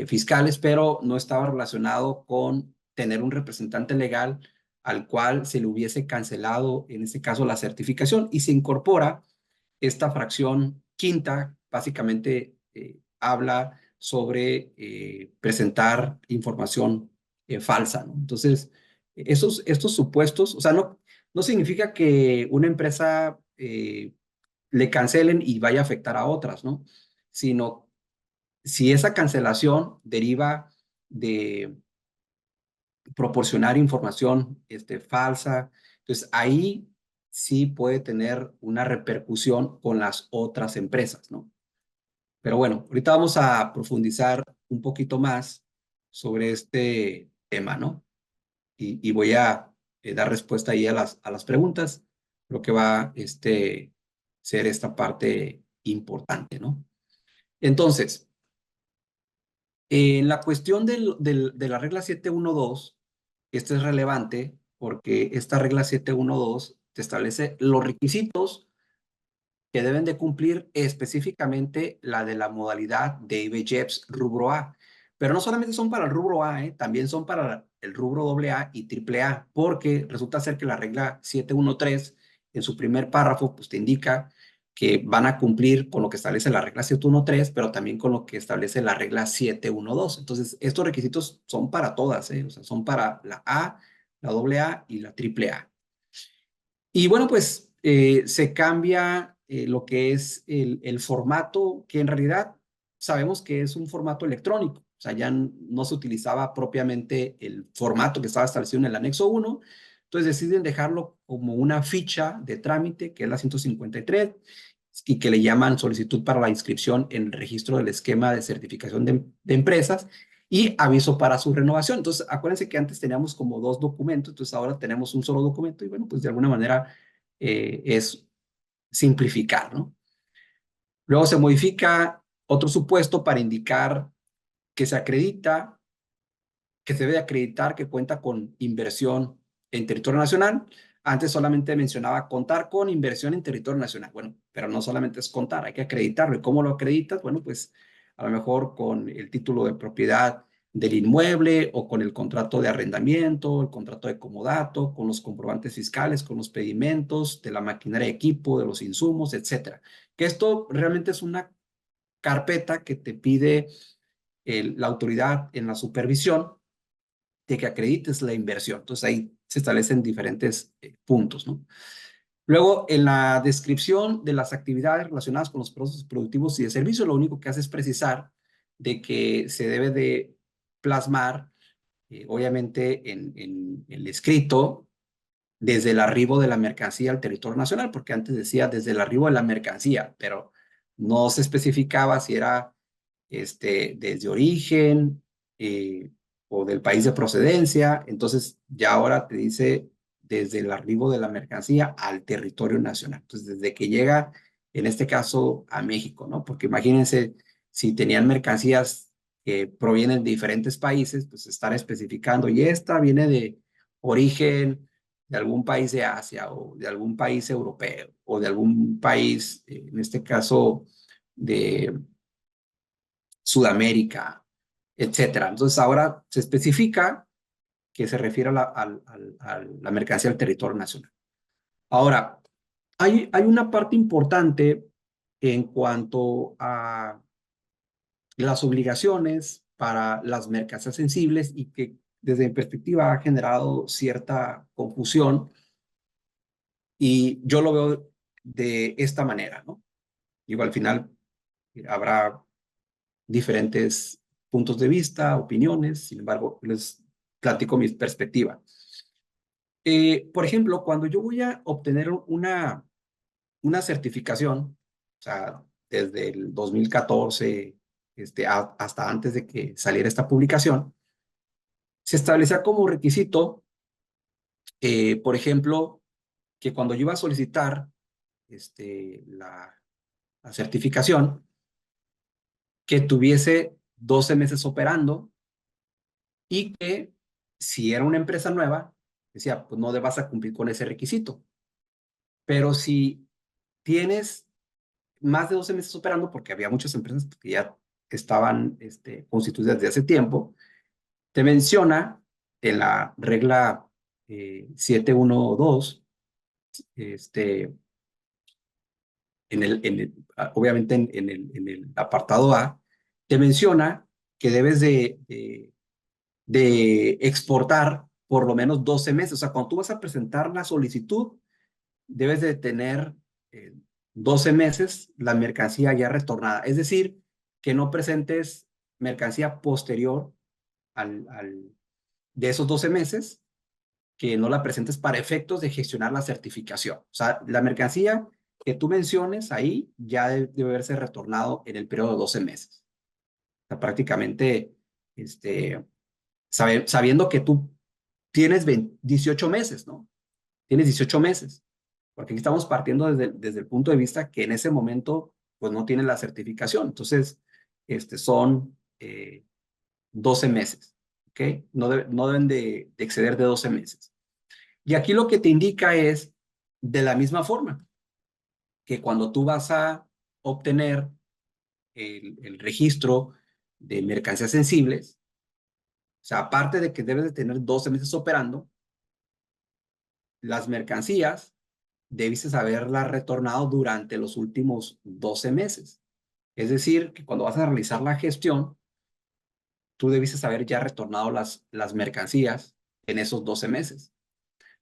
fiscales, pero no estaba relacionado con tener un representante legal al cual se le hubiese cancelado, en este caso, la certificación, y se incorpora esta fracción quinta, básicamente habla sobre presentar información falsa, ¿no? Entonces, estos supuestos, o sea, no significa que una empresa le cancelen y vaya a afectar a otras, ¿no? Sino si esa cancelación deriva de proporcionar información falsa, entonces ahí sí puede tener una repercusión con las otras empresas, ¿no? Pero bueno, ahorita vamos a profundizar un poquito más sobre este tema, ¿no? Y voy a dar respuesta ahí a las preguntas. Creo que va a ser esta parte importante, ¿no? Entonces, en la cuestión de la regla 712, esta es relevante porque esta regla 712 te establece los requisitos que deben de cumplir específicamente la de la modalidad de IBJEPS rubro A. Pero no solamente son para el rubro A, también son para el rubro AA y AAA, porque resulta ser que la regla 713 en su primer párrafo pues te indica que van a cumplir con lo que establece la regla 713, pero también con lo que establece la regla 712. Entonces, estos requisitos son para todas, o sea, son para la A, la AA y la AAA. Y bueno, pues se cambia lo que es el formato, que en realidad sabemos que es un formato electrónico. O sea, ya no se utilizaba propiamente el formato que estaba establecido en el anexo 1. Entonces deciden dejarlo como una ficha de trámite, que es la 153, y que le llaman solicitud para la inscripción en el registro del esquema de certificación de empresas y aviso para su renovación. Entonces, acuérdense que antes teníamos como dos documentos, entonces ahora tenemos un solo documento y bueno, pues de alguna manera es simplificar, ¿no? Luego se modifica otro supuesto para indicar que se acredita, que se debe acreditar que cuenta con inversión en territorio nacional. Antes solamente mencionaba contar con inversión en territorio nacional. Bueno, pero no solamente es contar, hay que acreditarlo. ¿Y cómo lo acreditas? Bueno, pues a lo mejor con el título de propiedad del inmueble o con el contrato de arrendamiento, el contrato de comodato, con los comprobantes fiscales, con los pedimentos de la maquinaria de equipo, de los insumos, etcétera. Que esto realmente es una carpeta que te pide la autoridad en la supervisión de que acredites la inversión. Entonces ahí se establecen diferentes puntos, ¿no? Luego, en la descripción de las actividades relacionadas con los procesos productivos y de servicio, lo único que hace es precisar de que se debe de plasmar, obviamente, en el escrito, desde el arribo de la mercancía al territorio nacional, porque antes decía desde el arribo de la mercancía, pero no se especificaba si era desde origen o del país de procedencia. Entonces, ya ahora te dice desde el arribo de la mercancía al territorio nacional. Entonces, desde que llega, en este caso, a México, ¿no? Porque imagínense si tenían mercancías que provienen de diferentes países, pues estar especificando, y esta viene de origen de algún país de Asia o de algún país europeo o de algún país, en este caso, de Sudamérica, etcétera. Entonces ahora se especifica que se refiere a la mercancía del territorio nacional. Ahora, hay una parte importante en cuanto a las obligaciones para las mercancías sensibles y que desde mi perspectiva ha generado cierta confusión, y yo lo veo de esta manera, ¿no? Digo, al final habrá diferentes puntos de vista, opiniones, sin embargo, les platico mi perspectiva. Por ejemplo, cuando yo voy a obtener una certificación, o sea, desde el 2014 hasta antes de que saliera esta publicación, se establecía como requisito, por ejemplo, que cuando yo iba a solicitar la certificación, que tuviese 12 meses operando y que si era una empresa nueva, decía, pues no vas a cumplir con ese requisito. Pero si tienes más de 12 meses operando, porque había muchas empresas que ya estaban constituidas desde hace tiempo, te menciona en la regla 712, obviamente en el apartado A, te menciona que debes de exportar por lo menos 12 meses. O sea, cuando tú vas a presentar la solicitud, debes de tener 12 meses la mercancía ya retornada. Es decir, que no presentes mercancía posterior de esos 12 meses, que no la presentes para efectos de gestionar la certificación. O sea, la mercancía que tú menciones ahí ya debe haberse retornado en el periodo de 12 meses. O sea, prácticamente, sabiendo que tú tienes 18 meses, ¿no? Tienes 18 meses, porque aquí estamos partiendo desde el punto de vista que en ese momento, pues no tienes la certificación. Entonces, son 12 meses, ¿ok? No deben de exceder de 12 meses. Y aquí lo que te indica es, de la misma forma, que cuando tú vas a obtener el registro de mercancías sensibles, o sea, aparte de que debes de tener 12 meses operando, las mercancías debes haberlas retornado durante los últimos 12 meses. Es decir, que cuando vas a realizar la gestión, tú debes haber ya retornado las mercancías en esos 12 meses.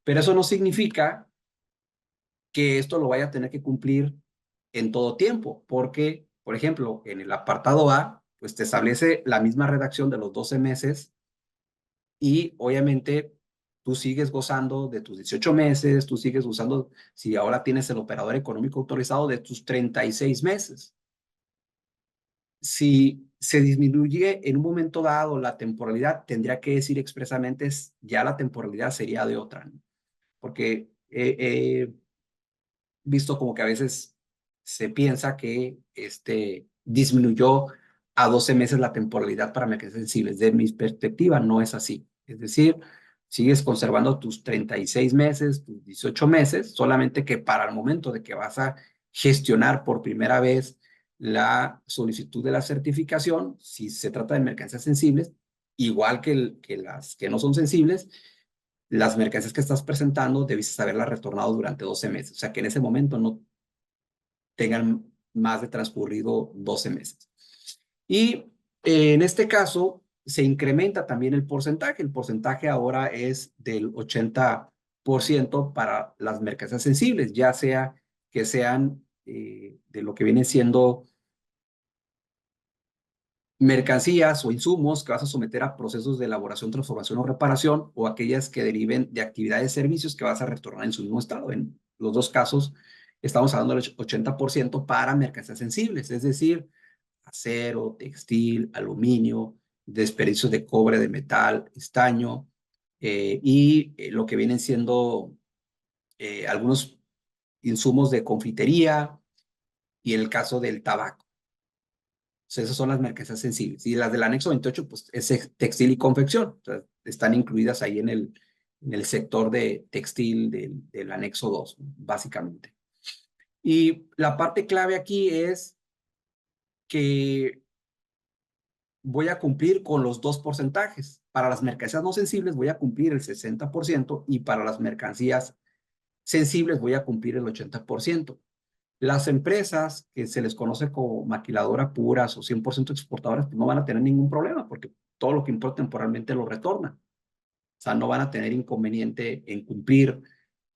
Pero eso no significa que esto lo vaya a tener que cumplir en todo tiempo, porque, por ejemplo, en el apartado A, pues te establece la misma redacción de los 12 meses y obviamente tú sigues gozando de tus 18 meses, tú sigues usando, si ahora tienes el operador económico autorizado, de tus 36 meses. Si se disminuye en un momento dado la temporalidad, tendría que decir expresamente ya la temporalidad sería de otra, ¿no? Porque visto como que a veces se piensa que disminuyó a 12 meses la temporalidad para mercancías sensibles. De mi perspectiva, no es así. Es decir, sigues conservando tus 36 meses, tus 18 meses, solamente que para el momento de que vas a gestionar por primera vez la solicitud de la certificación, si se trata de mercancías sensibles, igual que las que no son sensibles, las mercancías que estás presentando debes haberlas retornado durante 12 meses. O sea, que en ese momento no tengan más de transcurrido 12 meses. Y en este caso se incrementa también el porcentaje. El porcentaje ahora es del 80% para las mercancías sensibles, ya sea que sean de lo que viene siendo mercancías o insumos que vas a someter a procesos de elaboración, transformación o reparación, o aquellas que deriven de actividades de servicios que vas a retornar en su mismo estado. En los dos casos estamos hablando del 80% para mercancías sensibles, es decir, acero, textil, aluminio, desperdicios de cobre, de metal, estaño, y lo que vienen siendo algunos insumos de confitería y el caso del tabaco. sea, esas son las mercancías sensibles. Y las del anexo 28, pues es textil y confección. O sea, están incluidas ahí en el sector de textil del anexo 2, básicamente. Y la parte clave aquí es que voy a cumplir con los dos porcentajes. Para las mercancías no sensibles voy a cumplir el 60% y para las mercancías sensibles voy a cumplir el 80%. Las empresas que se les conoce como maquiladora puras o 100% exportadoras, pues no van a tener ningún problema porque todo lo que importa temporalmente lo retornan. O sea, no van a tener inconveniente en cumplir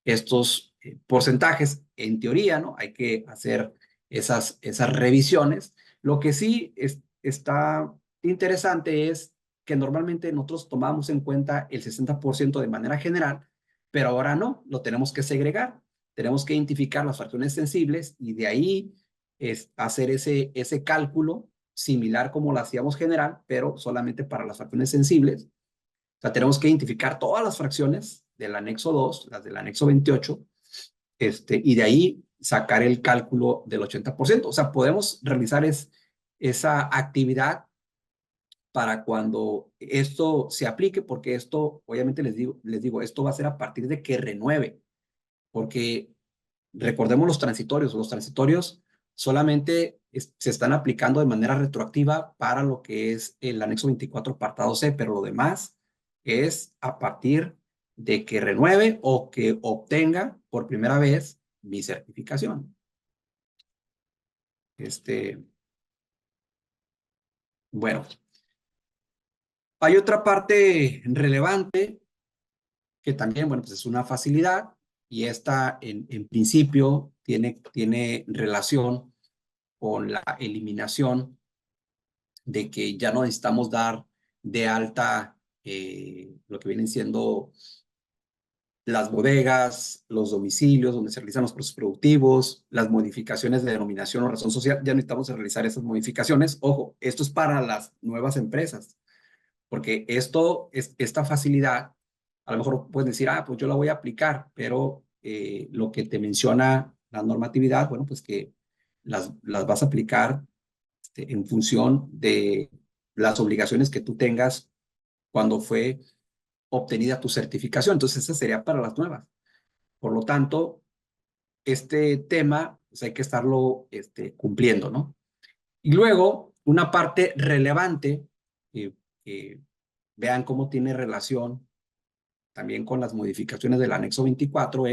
estos porcentajes. En teoría, ¿no? Hay que hacer esas revisiones. Lo que sí está interesante es que normalmente nosotros tomamos en cuenta el 60% de manera general, pero ahora no, lo tenemos que segregar. Tenemos que identificar las fracciones sensibles y de ahí es hacer ese cálculo similar como lo hacíamos general, pero solamente para las fracciones sensibles. O sea, tenemos que identificar todas las fracciones del anexo 2, las del anexo 28, y de ahí sacar el cálculo del 80%. O sea, podemos realizar esa actividad para cuando esto se aplique, porque esto, obviamente les digo, esto va a ser a partir de que renueve, porque recordemos los transitorios solamente se están aplicando de manera retroactiva para lo que es el anexo 24 apartado C, pero lo demás es a partir de que renueve o que obtenga por primera vez mi certificación. Bueno, hay otra parte relevante que también, bueno, pues es una facilidad y esta en principio tiene relación con la eliminación de que ya no necesitamos dar de alta lo que vienen siendo las bodegas, los domicilios donde se realizan los procesos productivos, las modificaciones de denominación o razón social, ya no necesitamos realizar esas modificaciones. Ojo, esto es para las nuevas empresas, porque esta facilidad, a lo mejor puedes decir, pues yo la voy a aplicar, pero lo que te menciona la normatividad, bueno, pues que las vas a aplicar en función de las obligaciones que tú tengas cuando fue obtenida tu certificación. Entonces, esa sería para las nuevas. Por lo tanto, este tema pues hay que estarlo cumpliendo, ¿no? Y luego, una parte relevante, que vean cómo tiene relación también con las modificaciones del anexo 24,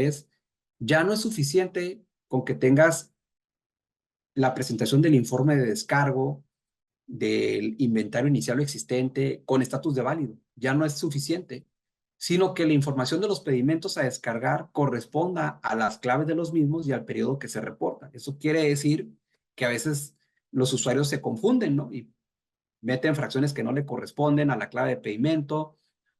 ya no es suficiente con que tengas la presentación del informe de descargo, del inventario inicial o existente con estatus de válido. Ya no es suficiente, sino que la información de los pedimentos a descargar corresponda a las claves de los mismos y al periodo que se reporta. Eso quiere decir que a veces los usuarios se confunden, ¿no? Y meten fracciones que no le corresponden a la clave de pedimento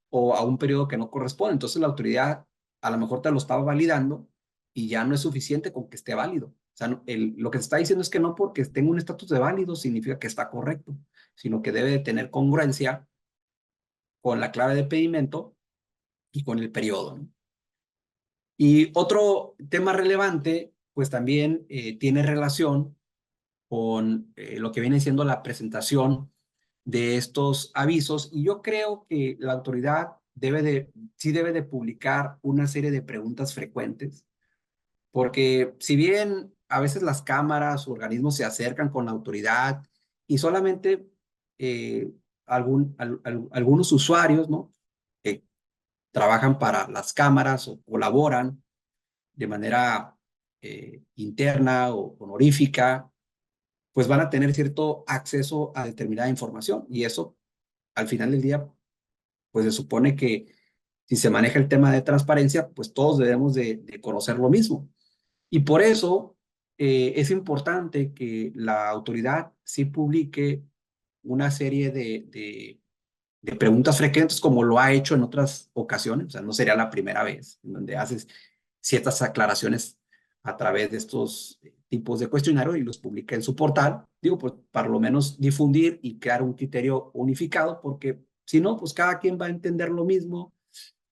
o a un periodo que no corresponde. Entonces la autoridad a lo mejor te lo estaba validando y ya no es suficiente con que esté válido. O sea, lo que se está diciendo es que no porque tenga un estatus de válido significa que está correcto, sino que debe de tener congruencia con la clave de pedimento y con el periodo, ¿no? Y otro tema relevante, pues también tiene relación con lo que viene siendo la presentación de estos avisos. Y yo creo que la autoridad sí debe de publicar una serie de preguntas frecuentes, porque si bien a veces las cámaras o organismos se acercan con la autoridad y solamente eh, algunos usuarios, ¿no? Que trabajan para las cámaras o colaboran de manera interna o honorífica, pues van a tener cierto acceso a determinada información y eso al final del día, pues se supone que si se maneja el tema de transparencia, pues todos debemos de conocer lo mismo. Y por eso es importante que la autoridad sí publique una serie de preguntas frecuentes como lo ha hecho en otras ocasiones. O sea, no sería la primera vez en donde haces ciertas aclaraciones a través de estos tipos de cuestionarios y los publica en su portal. Digo, pues para lo menos difundir y crear un criterio unificado, porque si no, pues cada quien va a entender lo mismo.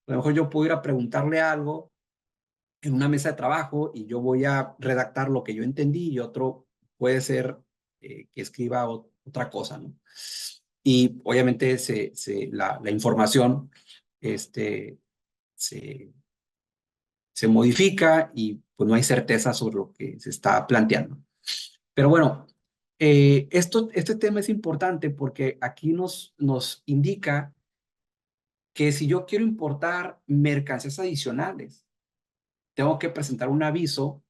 A lo mejor yo puedo ir a preguntarle algo en una mesa de trabajo y yo voy a redactar lo que yo entendí y otro puede ser que escriba otra cosa, ¿no? Y obviamente la información este, se, se modifica y pues no hay certeza sobre lo que se está planteando. Pero bueno, este tema es importante porque aquí nos indica que si yo quiero importar mercancías adicionales, tengo que presentar un aviso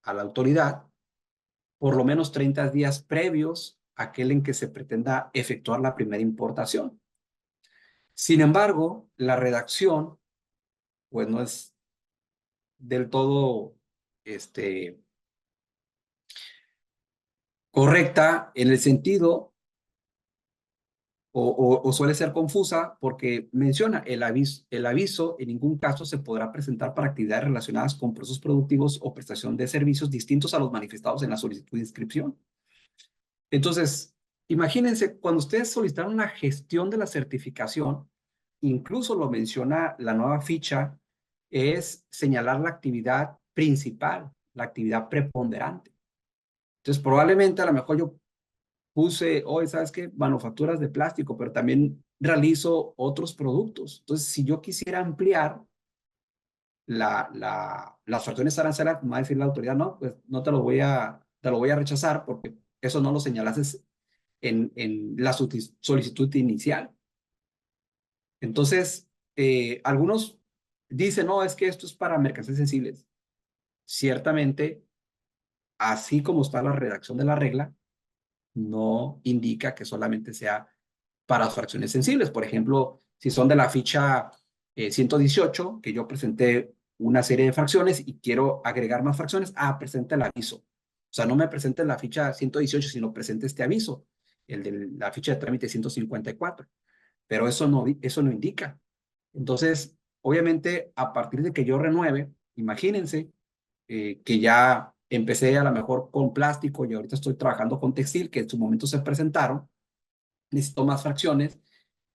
a la autoridad por lo menos 30 días previos a aquel en que se pretenda efectuar la primera importación. Sin embargo, la redacción pues no es del todo correcta en el sentido o suele ser confusa porque menciona el aviso en ningún caso se podrá presentar para actividades relacionadas con procesos productivos o prestación de servicios distintos a los manifestados en la solicitud de inscripción. Entonces, imagínense, cuando ustedes solicitaron la gestión de la certificación, incluso lo menciona la nueva ficha, es señalar la actividad principal, la actividad preponderante. Entonces, probablemente a lo mejor yo puse, hoy, ¿sabes qué? Manufacturas de plástico, pero también realizo otros productos. Entonces, si yo quisiera ampliar las fracciones arancelarias, me va a decir la autoridad, no, pues no te lo voy a rechazar porque eso no lo señalaste en la solicitud inicial. Entonces, algunos dicen, no, es que esto es para mercancías sensibles. Ciertamente, así como está la redacción de la regla, no indica que solamente sea para fracciones sensibles. Por ejemplo, si son de la ficha 118, que yo presenté una serie de fracciones y quiero agregar más fracciones, presenta el aviso. O sea, no me presente la ficha 118, sino presente este aviso, el de la ficha de trámite 154. Pero eso no indica. Entonces, obviamente, a partir de que yo renueve, imagínense que ya empecé a lo mejor con plástico y ahorita estoy trabajando con textil, que en su momento se presentaron, necesito más fracciones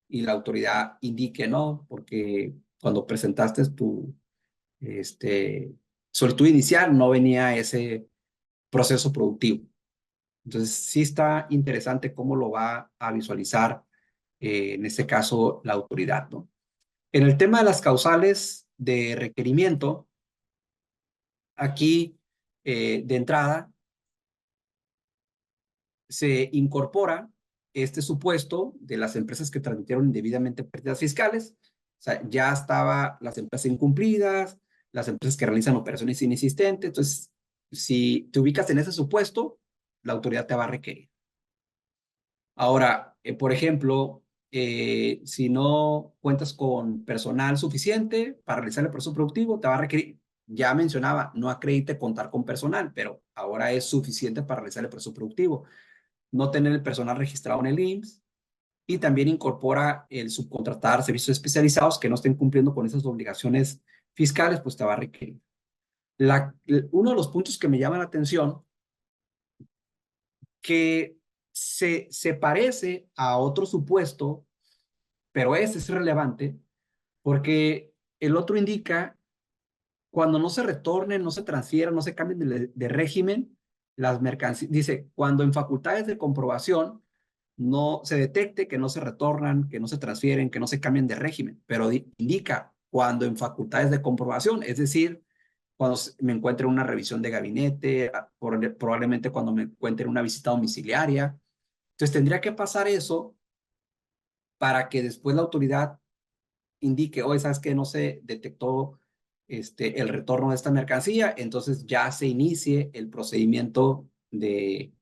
y la autoridad indique no, porque cuando presentaste tu solicitud inicial no venía ese proceso productivo. Entonces, sí está interesante cómo lo va a visualizar, en este caso, la autoridad, ¿no? En el tema de las causales de requerimiento, aquí, de entrada, se incorpora este supuesto de las empresas que transmitieron indebidamente pérdidas fiscales. O sea, ya estaba las empresas incumplidas, las empresas que realizan operaciones inexistentes. Entonces, si te ubicas en ese supuesto, la autoridad te va a requerir. Ahora, por ejemplo, si no cuentas con personal suficiente para realizar el proceso productivo, te va a requerir, ya mencionaba, no acredite contar con personal, pero ahora es suficiente para realizar el proceso productivo. No tener el personal registrado en el IMSS y también incorpora el subcontratar servicios especializados que no estén cumpliendo con esas obligaciones fiscales, pues te va a requerir. Uno de los puntos que me llama la atención, que se parece a otro supuesto, pero este es relevante porque el otro indica cuando no se retornen, no se transfieran, no se cambien de régimen, las mercancías, dice, cuando en facultades de comprobación no se detecte que no se retornan, que no se transfieren, que no se cambien de régimen, pero indica cuando en facultades de comprobación, es decir, cuando me encuentre en una revisión de gabinete, probablemente cuando me encuentre en una visita domiciliaria. Entonces tendría que pasar eso para que después la autoridad indique, oye, ¿sabes qué? No se detectó el retorno de esta mercancía, entonces ya se inicie el procedimiento de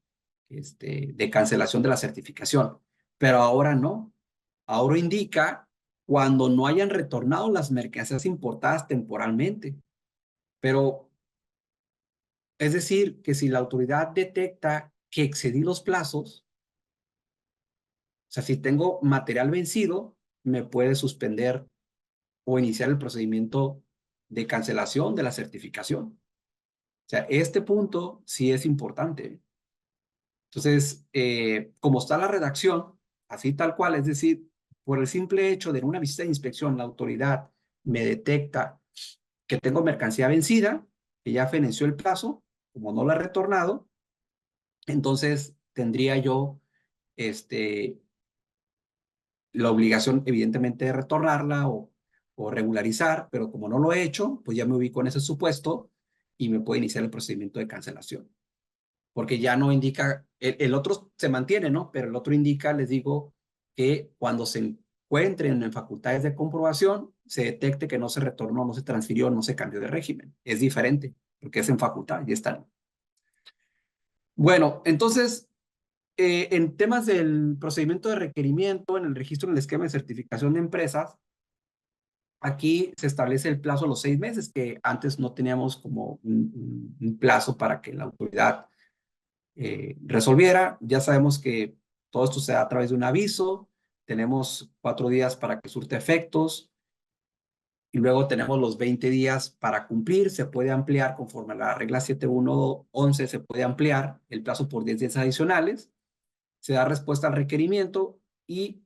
cancelación de la certificación. Pero ahora no. Ahora indica cuando no hayan retornado las mercancías importadas temporalmente. Pero es decir, que si la autoridad detecta que excedí los plazos, o sea, si tengo material vencido, me puede suspender o iniciar el procedimiento de cancelación de la certificación. O sea, este punto sí es importante. Entonces, como está la redacción, así tal cual, es decir, por el simple hecho de en una visita de inspección, la autoridad me detecta que tengo mercancía vencida, que ya feneció el plazo, como no la he retornado, entonces tendría yo la obligación, evidentemente, de retornarla o regularizar, pero como no lo he hecho, pues ya me ubico en ese supuesto y me puede iniciar el procedimiento de cancelación. Porque ya no indica, el otro se mantiene, ¿no? Pero el otro indica, les digo, que cuando se encuentren en facultades de comprobación, se detecte que no se retornó, no se transfirió, no se cambió de régimen. Es diferente, porque es en facultad, ya están. Bueno, entonces, en temas del procedimiento de requerimiento, en el registro en el esquema de certificación de empresas, aquí se establece el plazo a los 6 meses, que antes no teníamos como un plazo para que la autoridad resolviera. Ya sabemos que todo esto se da a través de un aviso, tenemos 4 días para que surte efectos y luego tenemos los 20 días para cumplir. Se puede ampliar conforme a la regla 7111, se puede ampliar el plazo por 10 días adicionales, se da respuesta al requerimiento y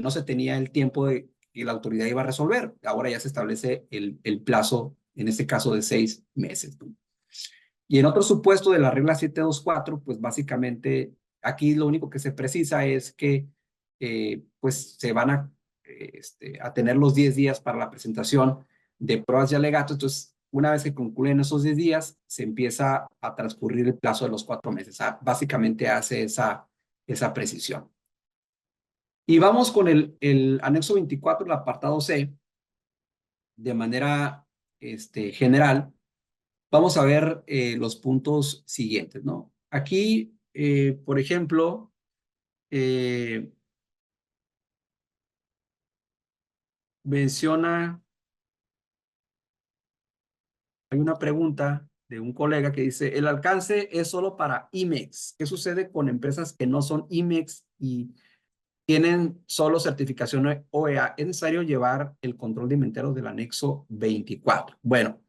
no se tenía el tiempo de que la autoridad iba a resolver. Ahora ya se establece el plazo, en este caso de 6 meses, ¿no? Y en otro supuesto de la regla 724, pues básicamente aquí lo único que se precisa es que pues se van a tener los 10 días para la presentación de pruebas y alegatos. Entonces, una vez que concluyen esos 10 días, se empieza a transcurrir el plazo de los 4 meses. Básicamente hace esa precisión. Y vamos con el anexo 24, el apartado C, de manera general. Vamos a ver los puntos siguientes, ¿no? Aquí, por ejemplo, menciona, hay una pregunta de un colega que dice, el alcance es solo para IMEX. ¿Qué sucede con empresas que no son IMEX y tienen solo certificación OEA? ¿Es necesario llevar el control de inventarios del anexo 24? Bueno,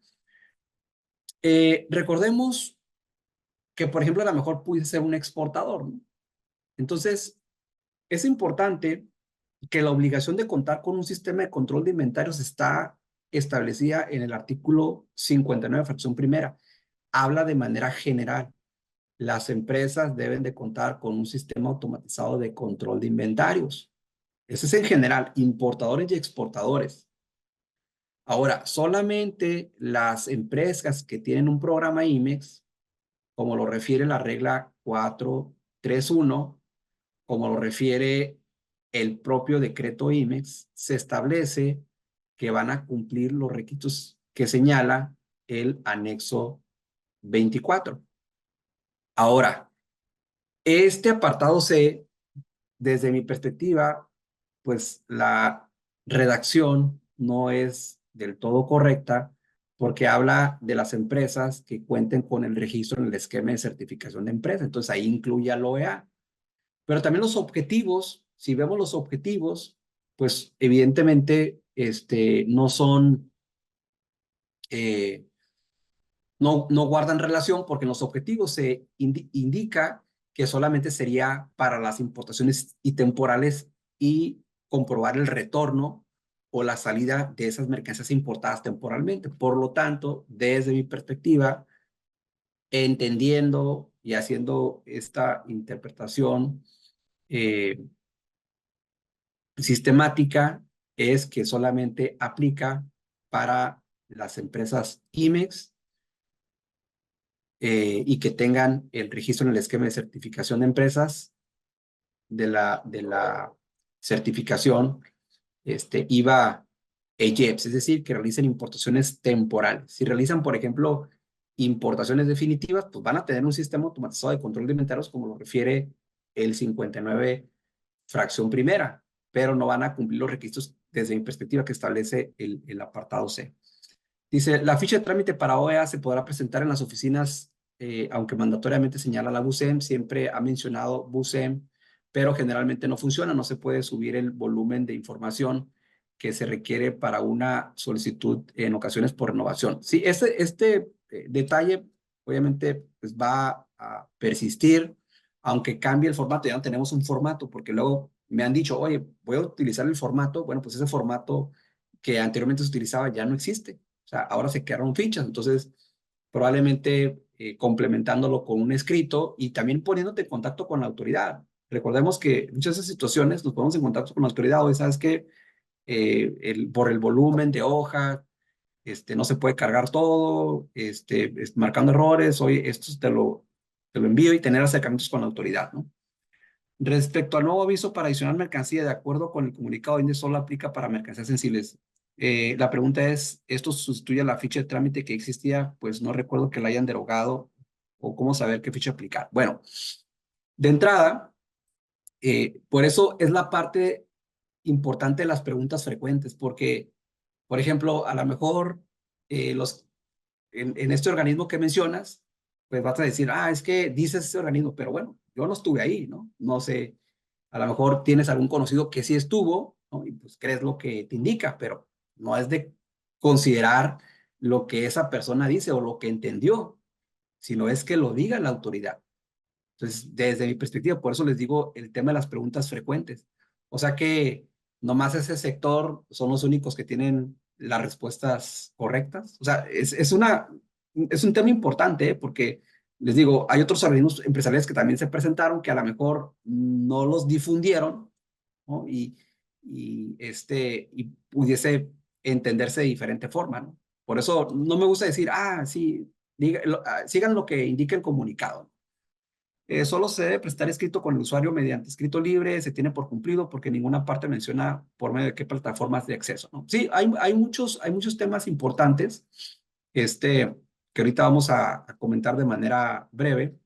recordemos que, por ejemplo, a lo mejor pudiese ser un exportador, ¿no? Entonces, es importante que la obligación de contar con un sistema de control de inventarios está establecida en el artículo 59, fracción primera. Habla de manera general. Las empresas deben de contar con un sistema automatizado de control de inventarios. Ese es en general, importadores y exportadores. Ahora, solamente las empresas que tienen un programa IMEX, como lo refiere la regla 431, como lo refiere el propio decreto IMEX, se establece que van a cumplir los requisitos que señala el anexo 24. Ahora, este apartado C, desde mi perspectiva, pues la redacción no es del todo correcta porque habla de las empresas que cuenten con el registro en el esquema de certificación de empresa. Entonces ahí incluye al OEA. Pero también los objetivos, si vemos los objetivos, pues evidentemente no son, eh, no guardan relación porque en los objetivos se indica que solamente sería para las importaciones y temporales y comprobar el retorno o la salida de esas mercancías importadas temporalmente. Por lo tanto, desde mi perspectiva, entendiendo y haciendo esta interpretación, eh, sistemática, es que solamente aplica para las empresas IMEX y que tengan el registro en el esquema de certificación de empresas de la certificación IVA EYEPS, es decir, que realicen importaciones temporales. Si realizan, por ejemplo, importaciones definitivas, pues van a tener un sistema automatizado de control de inventarios como lo refiere el 59 fracción primera, pero no van a cumplir los requisitos desde mi perspectiva que establece el apartado C. Dice, la ficha de trámite para OEA se podrá presentar en las oficinas, aunque mandatoriamente señala la BUSEM, siempre ha mencionado BUSEM, pero generalmente no funciona, no se puede subir el volumen de información que se requiere para una solicitud en ocasiones por renovación. Sí, este detalle obviamente pues, va a persistir, aunque cambie el formato, ya no tenemos un formato, porque luego me han dicho, oye, voy a utilizar el formato, bueno, pues ese formato que anteriormente se utilizaba ya no existe. O sea, ahora se quedaron fichas. Entonces, probablemente complementándolo con un escrito y también poniéndote en contacto con la autoridad. Recordemos que en muchas de esas situaciones nos ponemos en contacto con la autoridad, o sabes que por el volumen de hoja, no se puede cargar todo, marcando errores, oye, esto te lo envío y tener acercamientos con la autoridad, ¿no? Respecto al nuevo aviso para adicionar mercancía, de acuerdo con el comunicado INDE, solo aplica para mercancías sensibles. La pregunta es, ¿esto sustituye a la ficha de trámite que existía? Pues no recuerdo que la hayan derogado o cómo saber qué ficha aplicar. Bueno, de entrada, por eso es la parte importante de las preguntas frecuentes, porque, por ejemplo, a lo mejor en este organismo que mencionas, pues vas a decir, es que dices ese organismo, pero bueno, yo no estuve ahí, ¿no? No sé, a lo mejor tienes algún conocido que sí estuvo, ¿no? Y pues crees lo que te indica, pero no es de considerar lo que esa persona dice o lo que entendió, sino es que lo diga la autoridad. Entonces, desde mi perspectiva, por eso les digo el tema de las preguntas frecuentes. O sea que nomás ese sector son los únicos que tienen las respuestas correctas. O sea, es un tema importante, porque les digo, hay otros organismos empresariales que también se presentaron que a lo mejor no los difundieron, ¿no? Y pudiese entenderse de diferente forma, ¿no? Por eso no me gusta decir, sí, sigan lo que indica el comunicado. Solo se debe prestar escrito con el usuario mediante escrito libre, se tiene por cumplido porque ninguna parte menciona por medio de qué plataformas de acceso, ¿no? Sí, hay muchos temas importantes que ahorita vamos a comentar de manera breve.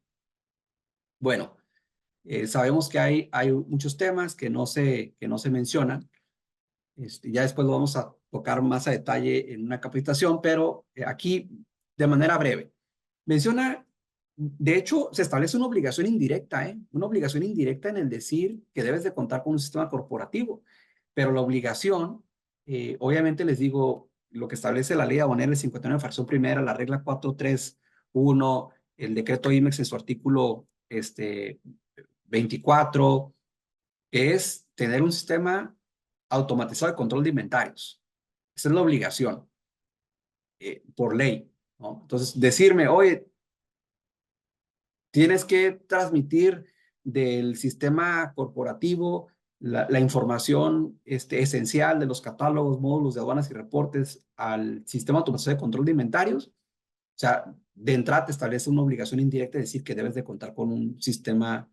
Bueno, sabemos que hay muchos temas que no se mencionan. Ya después lo vamos a tocar más a detalle en una capacitación, pero aquí de manera breve. Menciona, de hecho, se establece una obligación indirecta, ¿eh? Una obligación indirecta en el decir que debes de contar con un sistema corporativo, pero la obligación, obviamente les digo, lo que establece la ley aduanera, el 59, fracción primera, la regla 431, el decreto IMEX en su artículo 24, es tener un sistema automatizado de control de inventarios. Esa es la obligación por ley, ¿no? Entonces, decirme, oye, tienes que transmitir del sistema corporativo la información esencial de los catálogos, módulos de aduanas y reportes al sistema automatizado de control de inventarios. O sea, de entrada te establece una obligación indirecta de decir que debes de contar con un sistema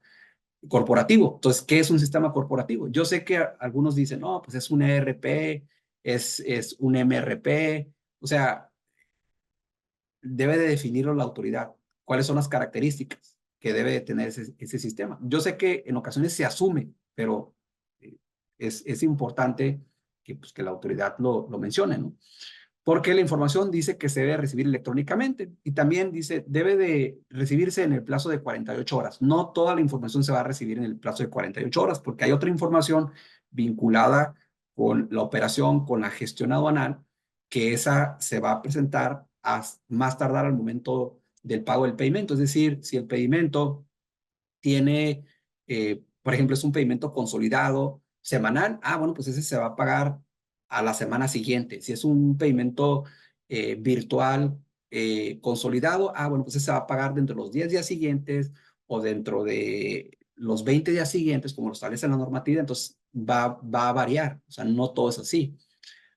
corporativo. Entonces, ¿qué es un sistema corporativo? Yo sé que algunos dicen, no, pues es un ERP, es un MRP. O sea, debe de definirlo la autoridad. ¿Cuáles son las características que debe de tener ese sistema? Yo sé que en ocasiones se asume, pero es importante pues, que la autoridad lo mencione, ¿no? Porque la información dice que se debe recibir electrónicamente y también dice debe de recibirse en el plazo de 48 horas. No toda la información se va a recibir en el plazo de 48 horas porque hay otra información vinculada con la operación, con la gestión aduanal, que esa se va a presentar a más tardar al momento del pago del pedimento. Es decir, si el pedimento tiene, por ejemplo, es un pedimento consolidado semanal, bueno, pues ese se va a pagar a la semana siguiente. Si es un pedimento virtual consolidado, bueno, pues ese se va a pagar dentro de los 10 días siguientes o dentro de los 20 días siguientes, como lo establece la normativa, entonces va a variar, o sea, no todo es así.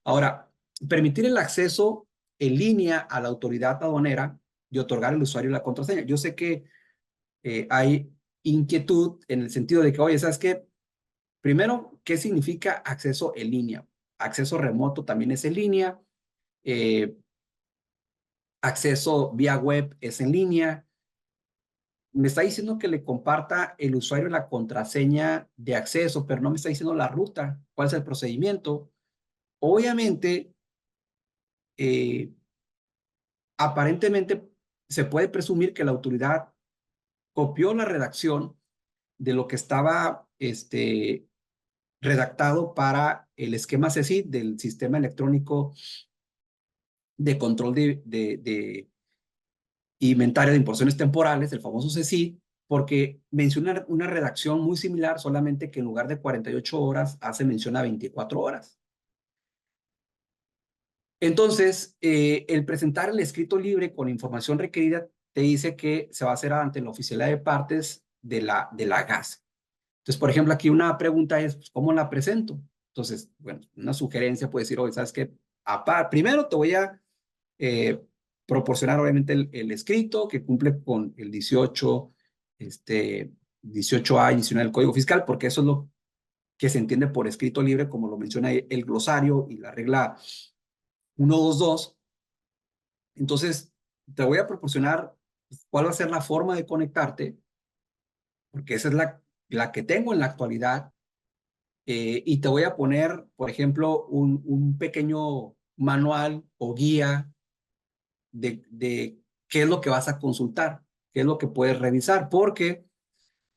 Ahora, permitir el acceso en línea a la autoridad aduanera y otorgar al usuario la contraseña. Yo sé que hay inquietud en el sentido de que, oye, ¿sabes qué? Primero, ¿qué significa acceso en línea? Acceso remoto también es en línea. eh, Acceso vía web es en línea. Me está diciendo que le comparta el usuario la contraseña de acceso, pero no me está diciendo la ruta, cuál es el procedimiento. Obviamente, eh, aparentemente se puede presumir que la autoridad copió la redacción de lo que estaba redactado para el esquema CECID del Sistema Electrónico de Control de Inventario de Importaciones Temporales, el famoso CECID, porque menciona una redacción muy similar, solamente que en lugar de 48 horas hace mención a 24 horas. Entonces, el presentar el escrito libre con la información requerida te dice que se va a hacer ante la oficialidad de partes de la GAS. Entonces, por ejemplo, aquí una pregunta es, pues, ¿cómo la presento? Entonces, bueno, una sugerencia puede decir, oye, ¿sabes qué? Primero te voy a eh, proporcionar, obviamente, el escrito que cumple con el 18A y 19 del Código Fiscal, porque eso es lo que se entiende por escrito libre, como lo menciona el glosario y la regla 122. Entonces, te voy a proporcionar cuál va a ser la forma de conectarte, porque esa es la que tengo en la actualidad. Y te voy a poner, por ejemplo, un pequeño manual o guía de qué es lo que vas a consultar, qué es lo que puedes revisar, porque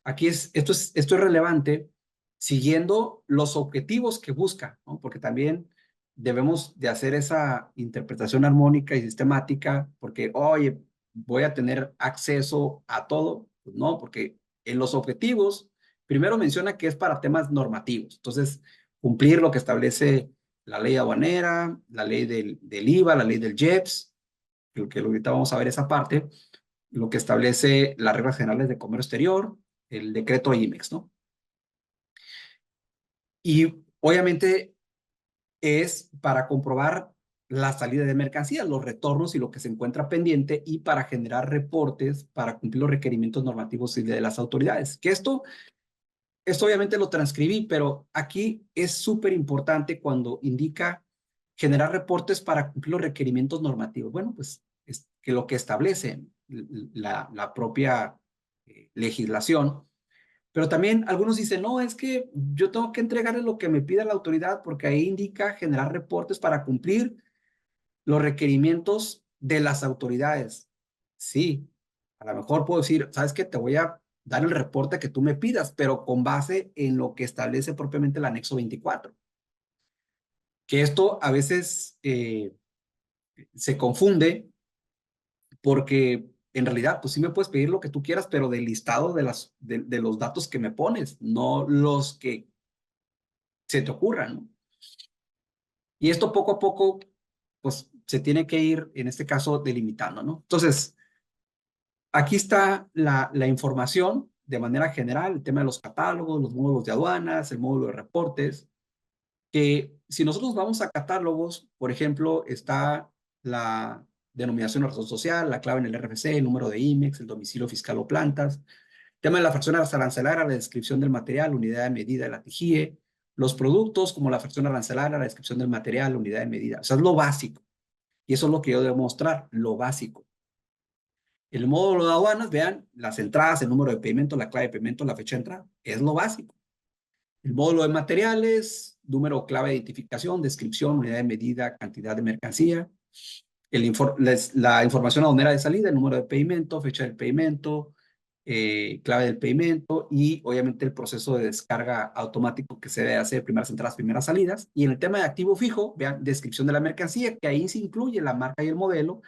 aquí esto es relevante siguiendo los objetivos que busca, ¿no? Porque también debemos de hacer esa interpretación armónica y sistemática, porque, oye, voy a tener acceso a todo, pues no, porque en los objetivos, primero menciona que es para temas normativos, entonces, cumplir lo que establece la ley aduanera, la ley del IVA, la ley del IEPS, que ahorita vamos a ver esa parte, lo que establece las reglas generales de comercio exterior, el decreto IMEX, ¿no? Y obviamente es para comprobar la salida de mercancías, los retornos y lo que se encuentra pendiente y para generar reportes para cumplir los requerimientos normativos y de las autoridades. Que esto obviamente lo transcribí, pero aquí es súper importante cuando indica generar reportes para cumplir los requerimientos normativos. Bueno, pues es que lo que establece la propia legislación. Pero también algunos dicen, no, es que yo tengo que entregarle lo que me pida la autoridad porque ahí indica generar reportes para cumplir los requerimientos de las autoridades. Sí, a lo mejor puedo decir, sabes que te voy a dar el reporte que tú me pidas, pero con base en lo que establece propiamente el anexo 24. Que esto a veces se confunde porque en realidad, pues sí me puedes pedir lo que tú quieras, pero del listado de los datos que me pones, no los que se te ocurran, ¿no? Y esto poco a poco, pues se tiene que ir, en este caso, delimitando, ¿no? Entonces, aquí está la información de manera general, el tema de los catálogos, los módulos de aduanas, el módulo de reportes, que si nosotros vamos a catálogos, por ejemplo, está la denominación de razón social, la clave en el RFC, el número de IMEX, el domicilio fiscal o plantas, tema de la fracción arancelaria, la descripción del material, unidad de medida de la TIGIE, los productos como la fracción arancelaria, la descripción del material, unidad de medida. O sea, es lo básico. Y eso es lo que yo debo mostrar, lo básico. El módulo de aduanas, vean, las entradas, el número de pedimento, la clave de pedimento, la fecha de entrada. Es lo básico. El módulo de materiales, número clave de identificación, descripción, unidad de medida, cantidad de mercancía. La información aduanera de salida, el número de pedimento, fecha del pedimento, clave del pedimento y obviamente el proceso de descarga automático que se debe hacer, primeras entradas, primeras salidas. Y en el tema de activo fijo, vean, descripción de la mercancía, que ahí se incluye la marca y el modelo,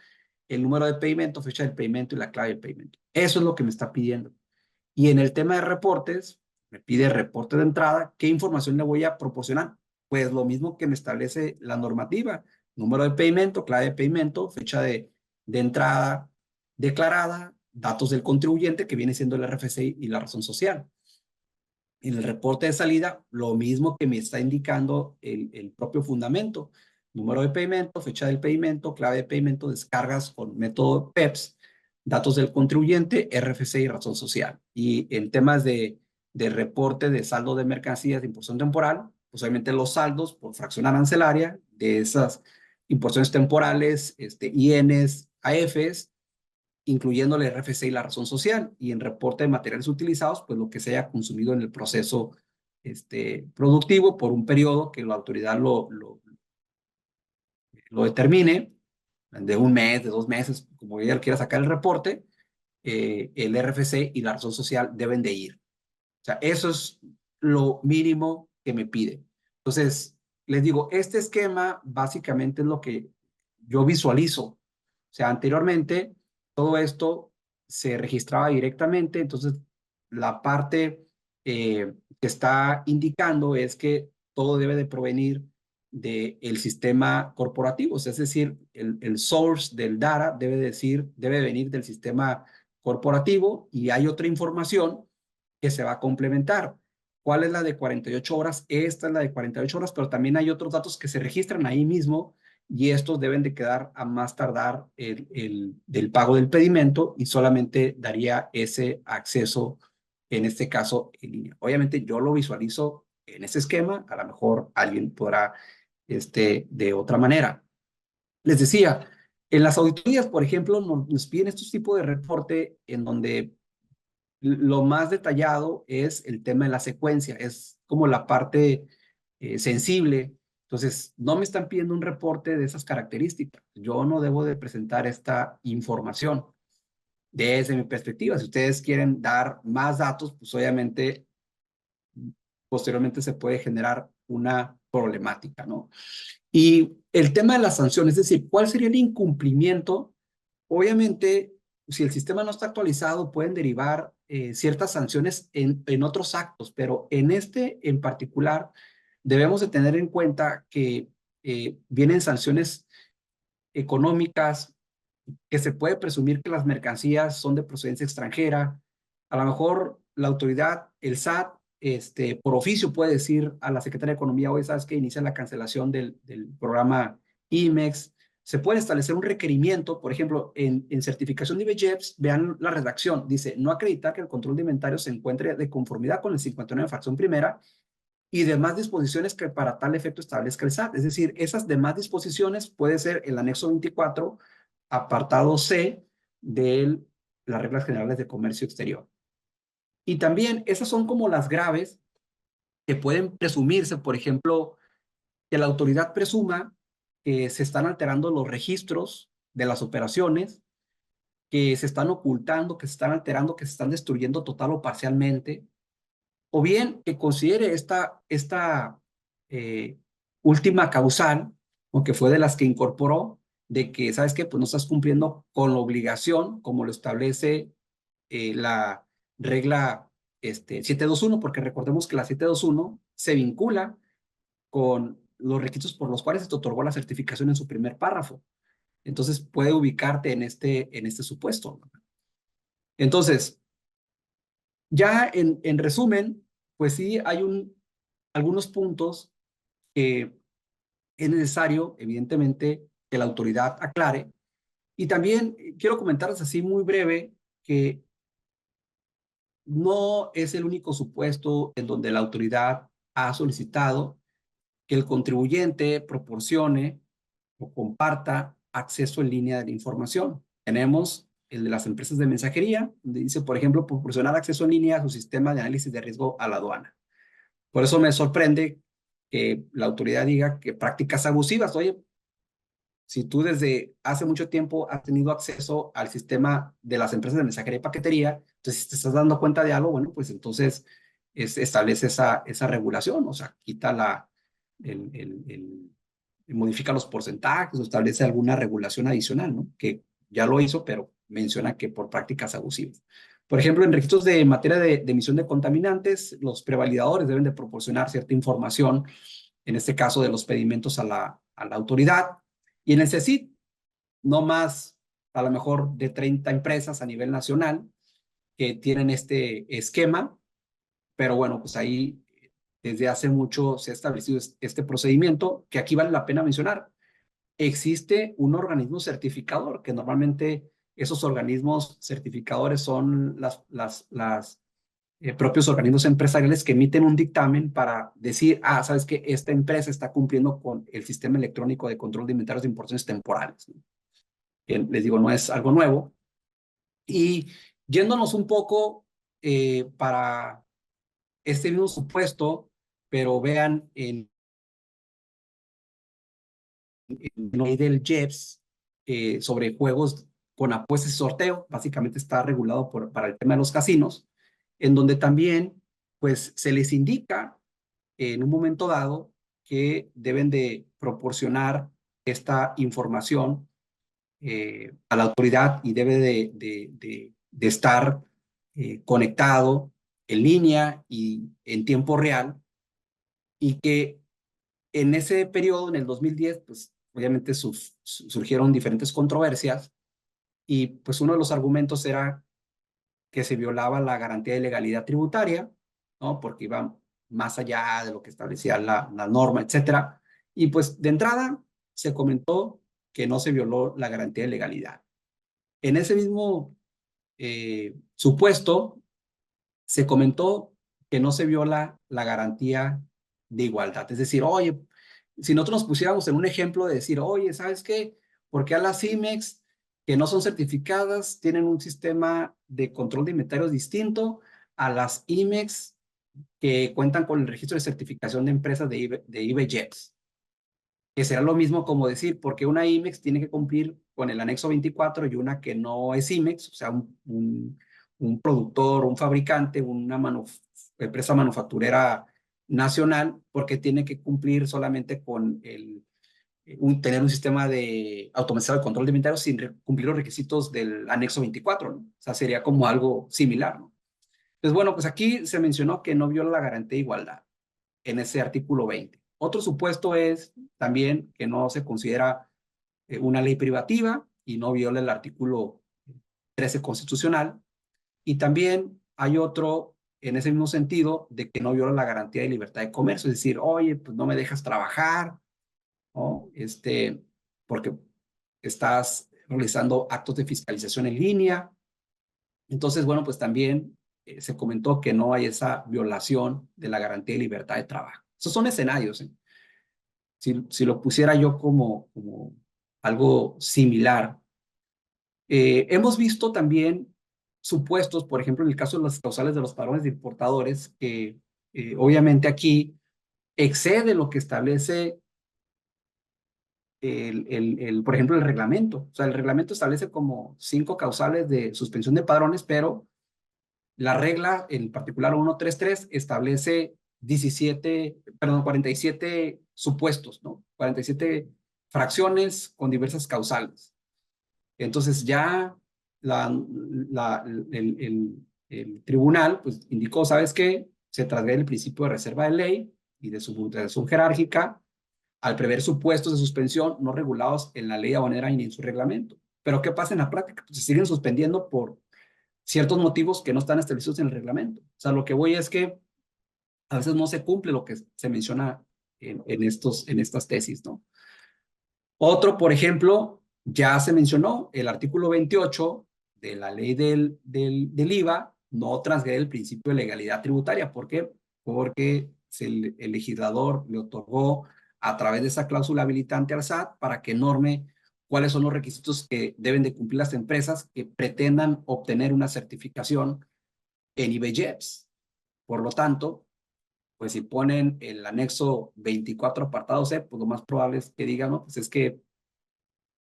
el número de pedimento, fecha del pedimento y la clave del pedimento. Eso es lo que me está pidiendo. Y en el tema de reportes, me pide reporte de entrada. ¿Qué información le voy a proporcionar? Pues lo mismo que me establece la normativa. Número de pedimento, clave de pedimento, fecha de entrada declarada, datos del contribuyente, que viene siendo el RFC y la razón social. En el reporte de salida, lo mismo que me está indicando el propio fundamento. Número de pedimento, fecha del pedimento, clave de pedimento, descargas con método PEPS, datos del contribuyente, RFC y razón social. Y en temas de reporte de saldo de mercancías de imposición temporal, pues obviamente los saldos por fracción arancelaria de esas imposiciones temporales, INs, AFs, incluyendo el RFC y la razón social, y en reporte de materiales utilizados, pues lo que se haya consumido en el proceso productivo por un periodo que la autoridad lo determine, de un mes, de 2 meses, como ella quiera sacar el reporte, el RFC y la razón social deben de ir. O sea, eso es lo mínimo que me pide. Entonces, les digo, este esquema básicamente es lo que yo visualizo. O sea, anteriormente todo esto se registraba directamente, entonces la parte que está indicando es que todo debe de provenir del sistema corporativo. Es decir, el source del data debe venir del sistema corporativo y hay otra información que se va a complementar. ¿Cuál es la de 48 horas? Esta es la de 48 horas, pero también hay otros datos que se registran ahí mismo y estos deben de quedar a más tardar del pago del pedimento y solamente daría ese acceso, en este caso, en línea. Obviamente yo lo visualizo en ese esquema, a lo mejor alguien podrá de otra manera. Les decía, en las auditorías, por ejemplo, nos piden estos tipos de reporte en donde lo más detallado es el tema de la secuencia, es como la parte sensible. Entonces, no me están pidiendo un reporte de esas características. Yo no debo de presentar esta información desde mi perspectiva. Si ustedes quieren dar más datos, pues obviamente posteriormente se puede generar una problemática, ¿no? Y el tema de las sanciones, es decir, ¿cuál sería el incumplimiento? Obviamente, si el sistema no está actualizado, pueden derivar ciertas sanciones en otros actos, pero en este en particular debemos de tener en cuenta que vienen sanciones económicas, que se puede presumir que las mercancías son de procedencia extranjera. A lo mejor la autoridad, el SAT, por oficio puede decir a la Secretaría de Economía, hoy sabes que inicia la cancelación del programa IMEX. Se puede establecer un requerimiento, por ejemplo, en certificación de IBJEPS, vean la redacción, dice, no acreditar que el control de inventario se encuentre de conformidad con el 59 fracción primera y demás disposiciones que para tal efecto establezca el SAT. Es decir, esas demás disposiciones puede ser el anexo 24, apartado C de las reglas generales de comercio exterior. Y también esas son como las graves que pueden presumirse, por ejemplo, que la autoridad presuma que se están alterando los registros de las operaciones, que se están ocultando, que se están alterando, que se están destruyendo total o parcialmente, o bien que considere esta eh, última causal, aunque fue de las que incorporó, de que, ¿sabes qué? Pues no estás cumpliendo con la obligación, como lo establece la regla 721, porque recordemos que la 721 se vincula con los requisitos por los cuales se te otorgó la certificación en su primer párrafo. Entonces, puede ubicarte en este supuesto. Entonces, ya en resumen, pues sí, hay algunos puntos que es necesario, evidentemente, que la autoridad aclare. Y también quiero comentarles así muy breve que no es el único supuesto en donde la autoridad ha solicitado que el contribuyente proporcione o comparta acceso en línea de la información. Tenemos el de las empresas de mensajería, donde dice, por ejemplo, proporcionar acceso en línea a su sistema de análisis de riesgo a la aduana. Por eso me sorprende que la autoridad diga que prácticas abusivas. Oye, si tú desde hace mucho tiempo has tenido acceso al sistema de las empresas de mensajería y paquetería, entonces si te estás dando cuenta de algo, bueno, pues entonces establece esa regulación, o sea, quita el, el, el, modifica los porcentajes o establece alguna regulación adicional, ¿no? Que ya lo hizo, pero menciona que por prácticas abusivas. Por ejemplo, en registros de materia de emisión de contaminantes, los prevalidadores deben de proporcionar cierta información, en este caso de los pedimentos a la autoridad. Y en el CECIT, no más a lo mejor de 30 empresas a nivel nacional que tienen este esquema, pero bueno, pues ahí desde hace mucho se ha establecido este procedimiento que aquí vale la pena mencionar. Existe un organismo certificador, que normalmente esos organismos certificadores son las propios organismos empresariales que emiten un dictamen para decir, sabes que esta empresa está cumpliendo con el sistema electrónico de control de inventarios de importaciones temporales, ¿no? Que les digo, no es algo nuevo. Y yéndonos un poco para este mismo supuesto, pero vean en la ley del JEPS sobre juegos con apuestas y sorteo, básicamente está regulado para el tema de los casinos, en donde también pues se les indica en un momento dado que deben de proporcionar esta información a la autoridad y debe de estar conectado en línea y en tiempo real y que en ese periodo, en el 2010, pues obviamente surgieron diferentes controversias y pues uno de los argumentos era que se violaba la garantía de legalidad tributaria, ¿no? Porque iba más allá de lo que establecía la norma, etcétera. Y pues de entrada se comentó que no se violó la garantía de legalidad. En ese mismo supuesto, se comentó que no se viola la garantía de igualdad. Es decir, oye, si nosotros nos pusiéramos en un ejemplo de decir, oye, ¿sabes qué? ¿Por qué a las IMEX que no son certificadas tienen un sistema de control de inventarios distinto a las IMEX que cuentan con el registro de certificación de empresas de IBJEPS? Que será lo mismo como decir, porque una IMEX tiene que cumplir con el anexo 24 y una que no es IMEX, o sea, un productor, un fabricante, una empresa manufacturera nacional, porque tiene que cumplir solamente con tener un sistema de automatizado de control de inventario sin cumplir los requisitos del anexo 24, ¿no? O sea, sería como algo similar, ¿no? Entonces, bueno, pues aquí se mencionó que no viola la garantía de igualdad en ese artículo 20. Otro supuesto es también que no se considera una ley privativa y no viola el artículo 13 constitucional. Y también hay otro en ese mismo sentido de que no viola la garantía de libertad de comercio, es decir, oye, pues no me dejas trabajar, ¿no? Porque estás realizando actos de fiscalización en línea. Entonces, bueno, pues también se comentó que no hay esa violación de la garantía de libertad de trabajo. Esos son escenarios, ¿eh? Si lo pusiera yo como algo similar. Hemos visto también supuestos, por ejemplo, en el caso de las causales de los padrones de importadores, que obviamente aquí excede lo que establece por ejemplo, el reglamento. O sea, el reglamento establece como 5 causales de suspensión de padrones, pero la regla, en particular 133, establece 47 supuestos, ¿no? 47 fracciones con diversas causales. Entonces ya la, el tribunal pues indicó, ¿sabes qué? Se transgrede el principio de reserva de ley y de subordinación jerárquica al prever supuestos de suspensión no regulados en la ley aduanera ni en su reglamento. Pero ¿qué pasa en la práctica? Pues se siguen suspendiendo por ciertos motivos que no están establecidos en el reglamento. O sea, lo que voy es que a veces no se cumple lo que se menciona en estas tesis, ¿no? Otro, por ejemplo, ya se mencionó, el artículo 28 de la ley del IVA no transgrede el principio de legalidad tributaria. ¿Por qué? Porque el legislador le otorgó a través de esa cláusula habilitante al SAT para que norme cuáles son los requisitos que deben de cumplir las empresas que pretendan obtener una certificación en IBJEPS. Por lo tanto, pues si ponen el anexo 24 apartado C, pues lo más probable es que digan, no, pues es que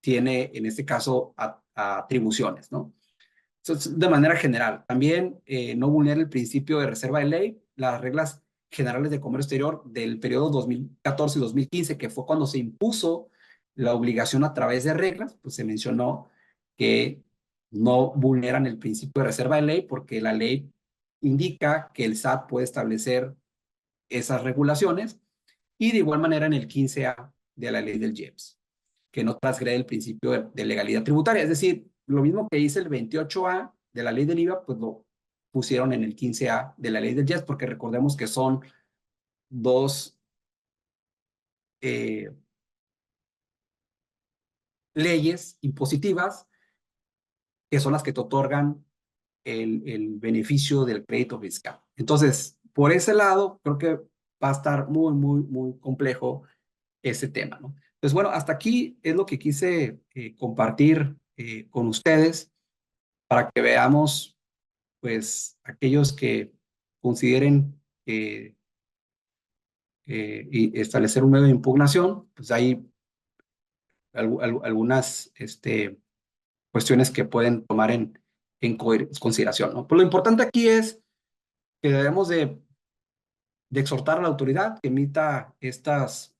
tiene en este caso atribuciones, ¿no? Entonces, de manera general, también no vulnera el principio de reserva de ley, las reglas generales de comercio exterior del periodo 2014 y 2015, que fue cuando se impuso la obligación a través de reglas, pues se mencionó que no vulneran el principio de reserva de ley porque la ley indica que el SAT puede establecer esas regulaciones y de igual manera en el 15A de la ley del IEPS, que no transgrede el principio de legalidad tributaria. Es decir, lo mismo que dice el 28A de la ley del IVA, pues lo pusieron en el 15A de la ley del IEPS, porque recordemos que son dos eh, leyes impositivas que son las que te otorgan el beneficio del crédito fiscal. Entonces, por ese lado, creo que va a estar muy, muy, muy complejo ese tema, ¿no? Entonces, bueno, hasta aquí es lo que quise compartir con ustedes para que veamos, pues, aquellos que consideren y establecer un medio de impugnación, pues hay algunas cuestiones que pueden tomar en consideración, ¿no? Pues lo importante aquí es que debemos de exhortar a la autoridad que emita estas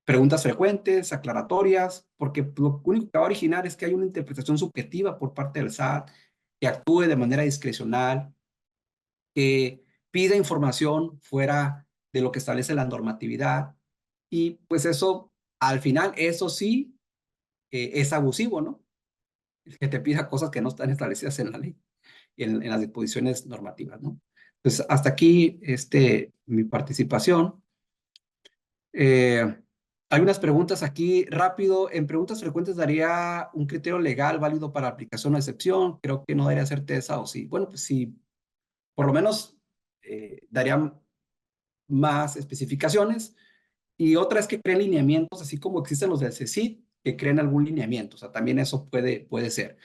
preguntas frecuentes, aclaratorias, porque lo único que va a originar es que hay una interpretación subjetiva por parte del SAT, que actúe de manera discrecional, que pida información fuera de lo que establece la normatividad. Y pues eso, al final, eso sí, es abusivo, ¿no? El que te pida cosas que no están establecidas en la ley, en las disposiciones normativas, ¿no? Pues hasta aquí mi participación. Eh, hay unas preguntas aquí rápido. En preguntas frecuentes daría un criterio legal válido para aplicación o excepción. Creo que no debería ser esa o sí. Bueno, pues sí, por lo menos daría más especificaciones. Y otra es que creen lineamientos, así como existen los del CECID, que creen algún lineamiento. O sea, también eso puede ser.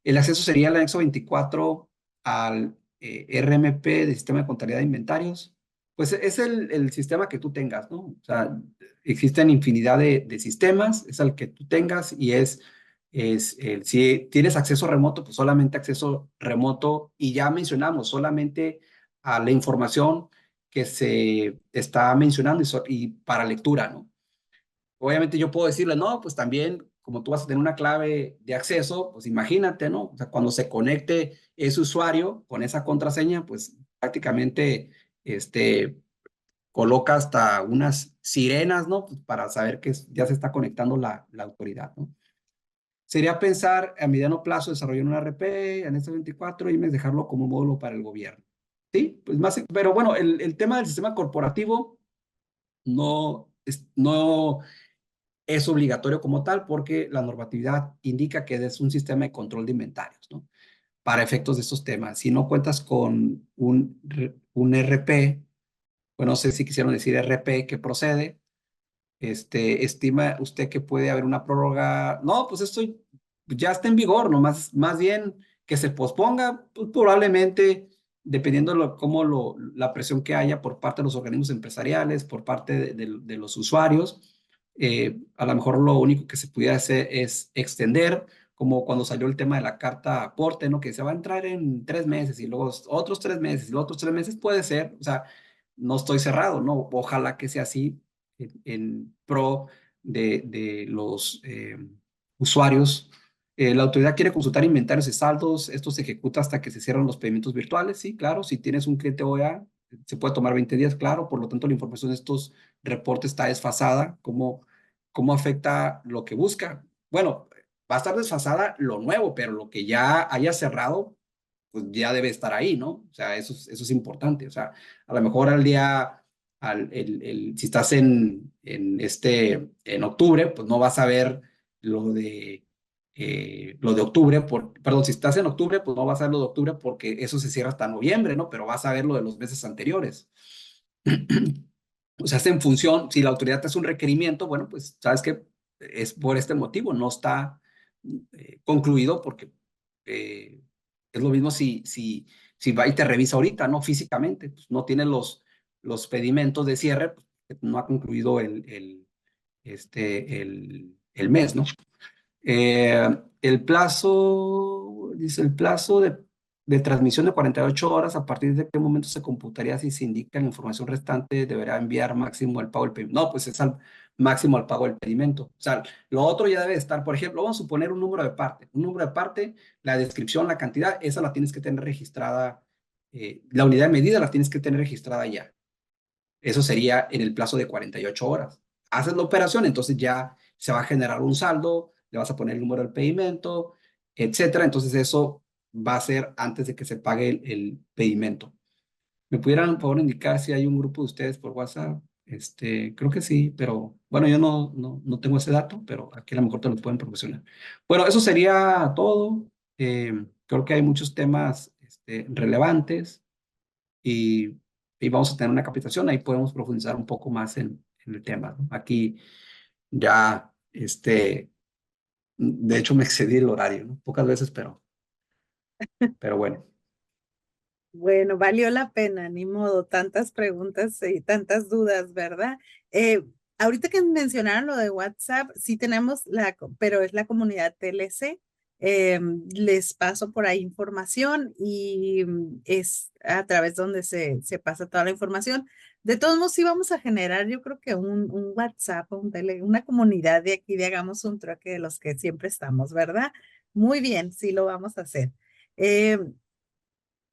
El acceso sería el anexo 24 al RMP de Sistema de Contabilidad de Inventarios. Pues es el sistema que tú tengas, ¿no? O sea, existen infinidad de sistemas, es el que tú tengas y si tienes acceso remoto, pues solamente acceso remoto y ya mencionamos solamente a la información que se está mencionando y para lectura, ¿no? Obviamente yo puedo decirle, no, pues también, como tú vas a tener una clave de acceso, pues imagínate, ¿no? O sea, cuando se conecte ese usuario con esa contraseña, pues prácticamente, coloca hasta unas sirenas, ¿no? Pues para saber que ya se está conectando la autoridad, ¿no? Sería pensar a mediano plazo desarrollar un RP en este 24 y dejarlo como módulo para el gobierno. Sí, pues más, pero bueno, el tema del sistema corporativo no es obligatorio como tal porque la normatividad indica que es un sistema de control de inventarios, ¿no? Para efectos de estos temas. Si no cuentas con un RP, bueno, no sé si quisieron decir RP que procede, estima usted que puede haber una prórroga. No, pues esto ya está en vigor, ¿no? Más bien que se posponga, pues probablemente, dependiendo de la presión que haya por parte de los organismos empresariales, por parte de los usuarios, a lo mejor lo único que se pudiera hacer es extender, como cuando salió el tema de la carta aporte, ¿no? Que se va a entrar en 3 meses y luego otros 3 meses y luego otros 3 meses, puede ser, o sea, no estoy cerrado, ¿no? Ojalá que sea así en pro de los usuarios. La autoridad quiere consultar inventarios y saldos. Esto se ejecuta hasta que se cierran los pagamentos virtuales. Sí, claro. Si tienes un cliente OEA, se puede tomar 20 días, claro. Por lo tanto, la información de estos reportes está desfasada. ¿Cómo afecta lo que busca? Bueno, va a estar desfasada lo nuevo, pero lo que ya haya cerrado, pues ya debe estar ahí, ¿no? O sea, eso es importante. O sea, a lo mejor al día si estás en octubre, pues no vas a ver lo de octubre, perdón, si estás en octubre, pues no vas a ver lo de octubre porque eso se cierra hasta noviembre, ¿no? Pero vas a ver lo de los meses anteriores. O sea, es en función, si la autoridad te hace un requerimiento, bueno, pues sabes que es por este motivo, no está concluido porque es lo mismo si va y te revisa ahorita, ¿no? Físicamente, pues no tiene los pedimentos de cierre, pues, no ha concluido el mes, ¿no? El plazo, dice el plazo de transmisión de 48 horas, a partir de qué momento se computaría si se indica la información restante, deberá enviar máximo el pago del pedimento. No, pues es al máximo al pago del pedimento. O sea, lo otro ya debe estar, por ejemplo, vamos a suponer un número de parte. Un número de parte, la descripción, la cantidad, esa la tienes que tener registrada, la unidad de medida la tienes que tener registrada ya. Eso sería en el plazo de 48 horas. Haces la operación, entonces ya se va a generar un saldo, le vas a poner el número del pedimento, etcétera. Entonces eso va a ser antes de que se pague el pedimento. ¿Me pudieran, por favor, indicar si hay un grupo de ustedes por WhatsApp? Creo que sí, pero bueno, yo no tengo ese dato, pero aquí a lo mejor te lo pueden proporcionar. Bueno, eso sería todo. Creo que hay muchos temas relevantes y, y vamos a tener una capacitación, ahí podemos profundizar un poco más en el tema, ¿no? Aquí ya, de hecho me excedí el horario, ¿no? Pocas veces, pero bueno. Bueno, valió la pena, ni modo, tantas preguntas y tantas dudas, ¿verdad? Ahorita que mencionaron lo de WhatsApp, sí tenemos pero es la comunidad TLC. Les paso por ahí información y es a través donde se pasa toda la información. De todos modos, sí vamos a generar, yo creo que un WhatsApp, una comunidad de aquí de Hagamos un Trueque de los que siempre estamos, ¿verdad? Muy bien, sí lo vamos a hacer.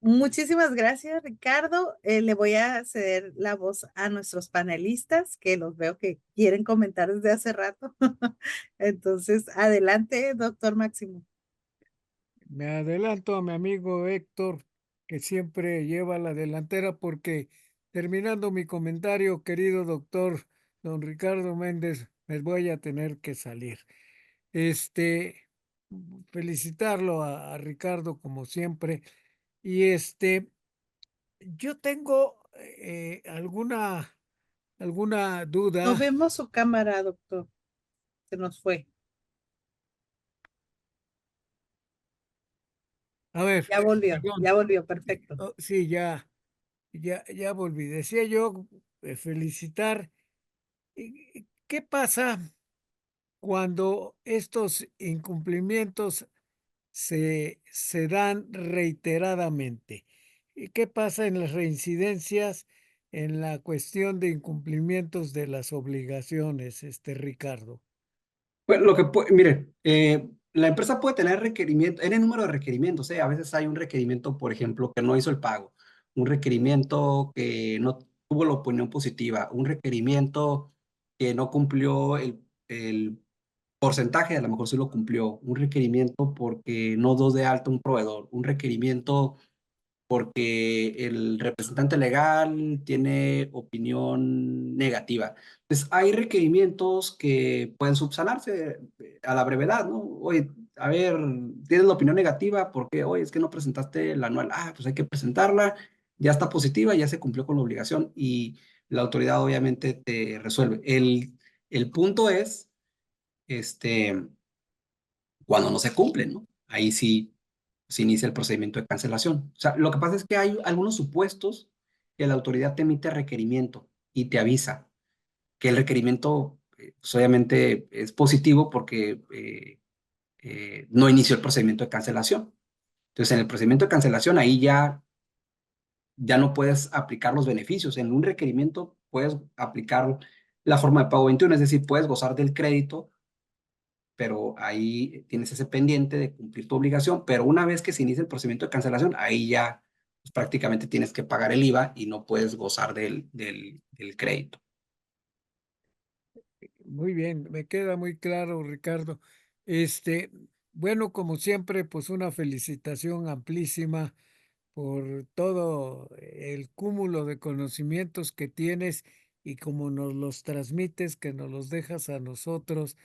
Muchísimas gracias, Ricardo. Le voy a ceder la voz a nuestros panelistas, que los veo que quieren comentar desde hace rato. Entonces, adelante, doctor Máximo. Me adelanto a mi amigo Héctor, que siempre lleva la delantera, porque terminando mi comentario, querido doctor don Ricardo Méndez, me voy a tener que salir. Este, felicitarlo a Ricardo como siempre. Y yo tengo alguna No duda. vemos su cámara, doctor. Se nos fue. A ver, perdón. Ya volvió, perfecto. Oh, sí, ya volví. Decía yo, felicitar. ¿Qué pasa cuando estos incumplimientos se dan reiteradamente? ¿Y qué pasa en las reincidencias en la cuestión de incumplimientos de las obligaciones, Ricardo? Bueno, mire, la empresa puede tener requerimiento, N número de requerimientos, ¿eh? A veces hay un requerimiento, por ejemplo, que no hizo el pago, un requerimiento que no tuvo la opinión positiva, un requerimiento que no cumplió el porcentaje, a lo mejor sí lo cumplió, un requerimiento porque no dio de alta un proveedor, un requerimiento porque el representante legal tiene opinión negativa. Entonces, hay requerimientos que pueden subsanarse a la brevedad, ¿no? Oye, a ver, tienes la opinión negativa porque, oye, es que no presentaste la anual. Ah, pues hay que presentarla, ya está positiva, ya se cumplió con la obligación y la autoridad obviamente te resuelve. El punto es, este, cuando no se cumple, ¿no? Ahí sí se inicia el procedimiento de cancelación. O sea, lo que pasa es que hay algunos supuestos que la autoridad te emite requerimiento y te avisa que el requerimiento, pues, obviamente es positivo porque no inició el procedimiento de cancelación. Entonces, en el procedimiento de cancelación, ahí ya no puedes aplicar los beneficios. En un requerimiento puedes aplicar la forma de pago 21, es decir, puedes gozar del crédito, pero ahí tienes ese pendiente de cumplir tu obligación, pero una vez que se inicia el procedimiento de cancelación, ahí ya pues, prácticamente tienes que pagar el IVA y no puedes gozar del crédito. Muy bien, me queda muy claro, Ricardo. Este, bueno, como siempre, pues una felicitación amplísima por todo el cúmulo de conocimientos que tienes y como nos los transmites, que nos los dejas a nosotros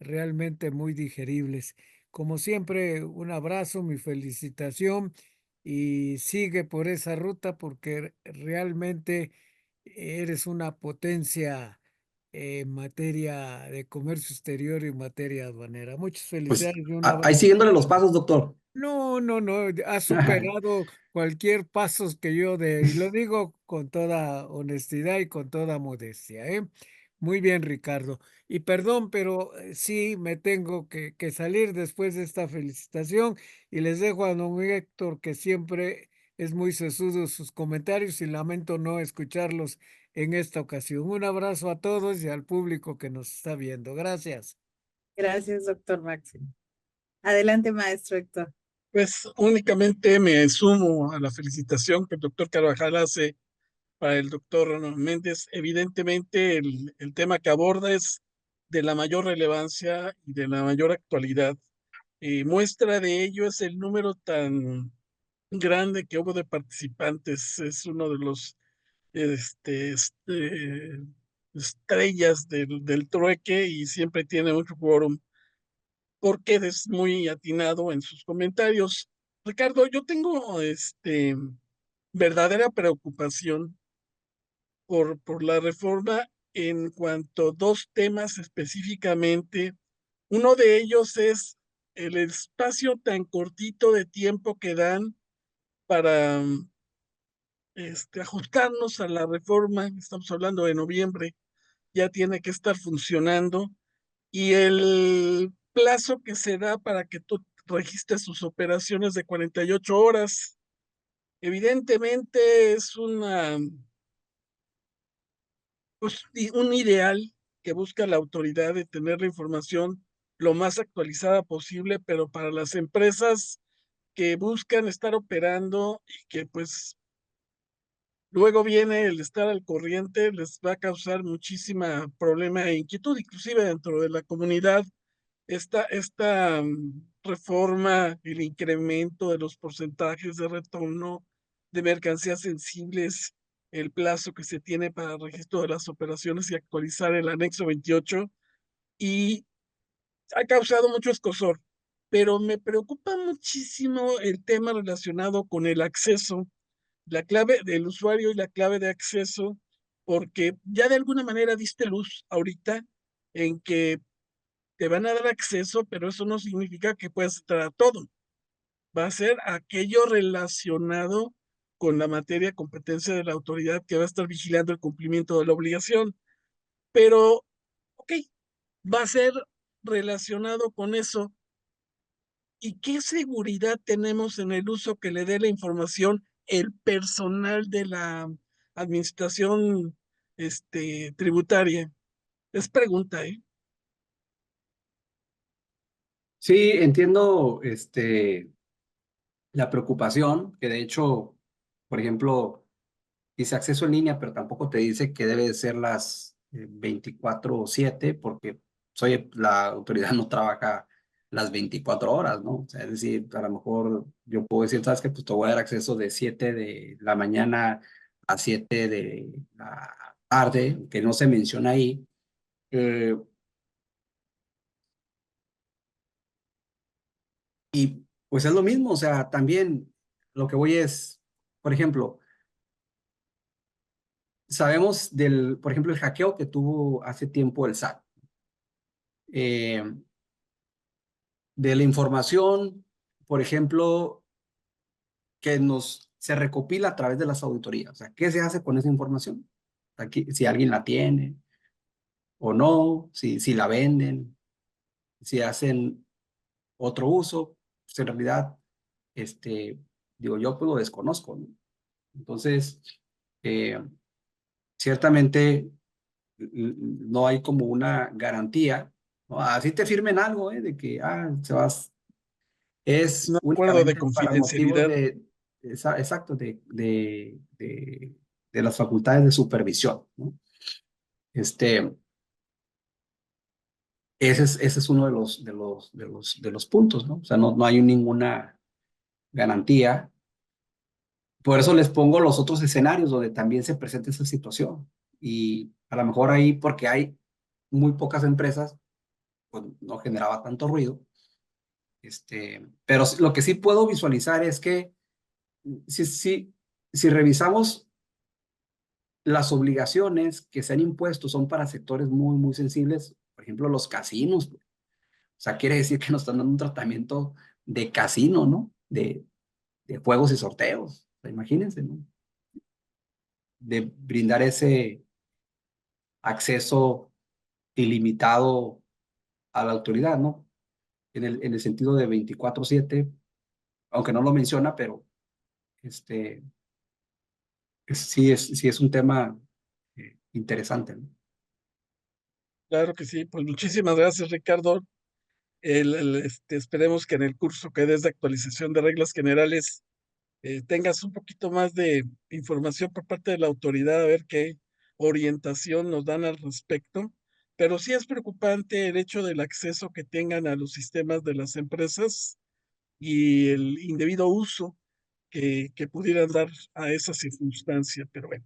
realmente muy digeribles. Como siempre, un abrazo, mi felicitación y sigue por esa ruta porque realmente eres una potencia en materia de comercio exterior y en materia aduanera. Muchas Pues felicidades y un ahí abrazo. siguiéndole los pasos, doctor. No, no, no, ha superado cualquier paso que yo dé, y lo digo con toda honestidad y con toda modestia, ¿eh? Muy bien, Ricardo. Y perdón, pero sí me tengo que salir después de esta felicitación y les dejo a don Héctor, que siempre es muy sesudo sus comentarios y lamento no escucharlos en esta ocasión. Un abrazo a todos y al público que nos está viendo. Gracias. Gracias, doctor Máximo. Adelante, maestro Héctor. Pues únicamente me sumo a la felicitación que el doctor Carvajal hace para el doctor Méndez. Evidentemente, el tema que aborda es de la mayor relevancia y de la mayor actualidad. Muestra de ello es el número tan grande que hubo de participantes. Es uno de los estrellas del trueque y siempre tiene mucho quórum porque es muy atinado en sus comentarios. Ricardo, yo tengo verdadera preocupación por la reforma en cuanto a dos temas específicamente. Uno de ellos es el espacio tan cortito de tiempo que dan para ajustarnos a la reforma. Estamos hablando de noviembre, ya tiene que estar funcionando y el plazo que se da para que tú registres sus operaciones de 48 horas. Evidentemente es un ideal que busca la autoridad de tener la información lo más actualizada posible, pero para las empresas que buscan estar operando y que pues luego viene el estar al corriente, les va a causar muchísima problema e inquietud, inclusive dentro de la comunidad. Esta reforma, el incremento de los porcentajes de retorno de mercancías sensibles, el plazo que se tiene para el registro de las operaciones y actualizar el anexo 28, y ha causado mucho escozor, pero me preocupa muchísimo el tema relacionado con el acceso, la clave del usuario y la clave de acceso, porque ya de alguna manera diste luz ahorita en que te van a dar acceso, pero eso no significa que puedas entrar a todo. Va a ser aquello relacionado con la materia competencia de la autoridad que va a estar vigilando el cumplimiento de la obligación. Pero, ok, va a ser relacionado con eso. ¿Y qué seguridad tenemos en el uso que le dé la información el personal de la administración tributaria? Es pregunta, ¿eh? Sí, entiendo la preocupación, que de hecho, por ejemplo, dice acceso en línea, pero tampoco te dice que debe de ser las 24/7, porque la autoridad no trabaja las 24 horas, ¿no? O sea, es decir, a lo mejor yo puedo decir, ¿sabes qué? Pues te voy a dar acceso de 7 de la mañana a 7 de la tarde, que no se menciona ahí. eh, y pues es lo mismo, o sea, también lo que voy es, por ejemplo, sabemos por ejemplo, el hackeo que tuvo hace tiempo el SAT. Eh, de la información, por ejemplo, que se recopila a través de las auditorías. O sea, ¿qué se hace con esa información? Aquí, si alguien la tiene o no, si la venden, si hacen otro uso, pues en realidad, digo, yo pues lo desconozco, ¿no? Entonces, eh, ciertamente no hay como una garantía, ¿no? Así te firmen algo, de que, se vas, Un es acuerdo de únicamente para motivos confidencialidad. exacto, de las facultades de supervisión, ¿no? Este, ese es uno de los puntos, ¿no? O sea, no hay ninguna garantía. Por eso les pongo los otros escenarios donde también se presenta esa situación. Y a lo mejor ahí, porque hay muy pocas empresas, pues no generaba tanto ruido. Pero lo que sí puedo visualizar es que si revisamos las obligaciones que se han impuesto son para sectores muy, muy sensibles, por ejemplo, los casinos. O sea, quiere decir que nos están dando un tratamiento de casino, ¿no? De juegos y sorteos. O sea, imagínense, ¿no? De brindar ese acceso ilimitado a la autoridad, ¿no? En el sentido de 24/7, aunque no lo menciona, pero este, sí es un tema interesante, ¿no? Claro que sí, pues muchísimas gracias, Ricardo. Esperemos que en el curso que des de actualización de reglas generales tengas un poquito más de información por parte de la autoridad, a ver qué orientación nos dan al respecto. Pero sí es preocupante el hecho del acceso que tengan a los sistemas de las empresas y el indebido uso que pudieran dar a esa circunstancia. Pero bueno,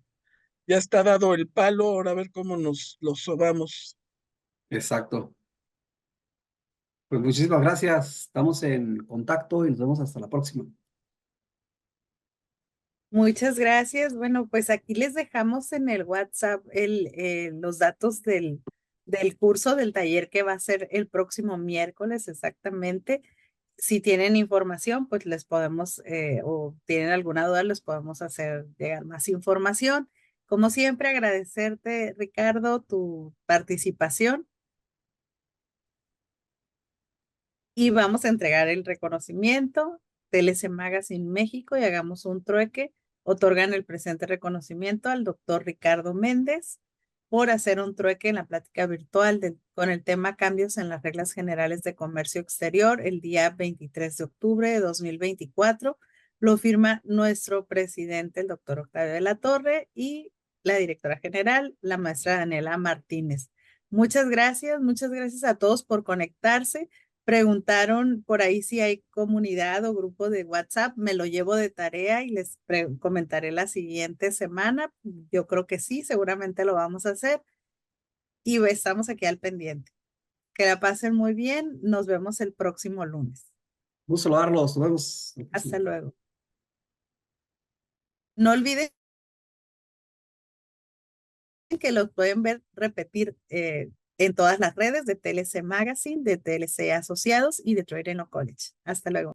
ya está dado el palo, ahora a ver cómo nos lo sobamos. Exacto. Pues muchísimas gracias. Estamos en contacto y nos vemos hasta la próxima. Muchas gracias. Bueno, pues aquí les dejamos en el WhatsApp los datos del curso del taller que va a ser el próximo miércoles exactamente. Si tienen información, pues les podemos, o tienen alguna duda, les podemos hacer llegar más información. Como siempre, agradecerte, Ricardo, tu participación y vamos a entregar el reconocimiento TLC Magazine México y hagamos un trueque. Otorgan el presente reconocimiento al doctor Ricardo Méndez por hacer un trueque en la plática virtual con el tema Cambios en las Reglas Generales de Comercio Exterior el día 23 de octubre de 2024. Lo firma nuestro presidente, el doctor Octavio de la Torre, y la directora general, la maestra Daniela Martínez. Muchas gracias a todos por conectarse. Preguntaron por ahí si hay comunidad o grupo de WhatsApp. Me lo llevo de tarea y les comentaré la siguiente semana. Yo creo que sí, seguramente lo vamos a hacer. Y estamos aquí al pendiente. Que la pasen muy bien. Nos vemos el próximo lunes. Gusto saludarlos. Nos vemos. Hasta luego. No olviden que los pueden ver repetir en todas las redes de TLC Magazine, de TLC Asociados y de Trading College. Hasta luego.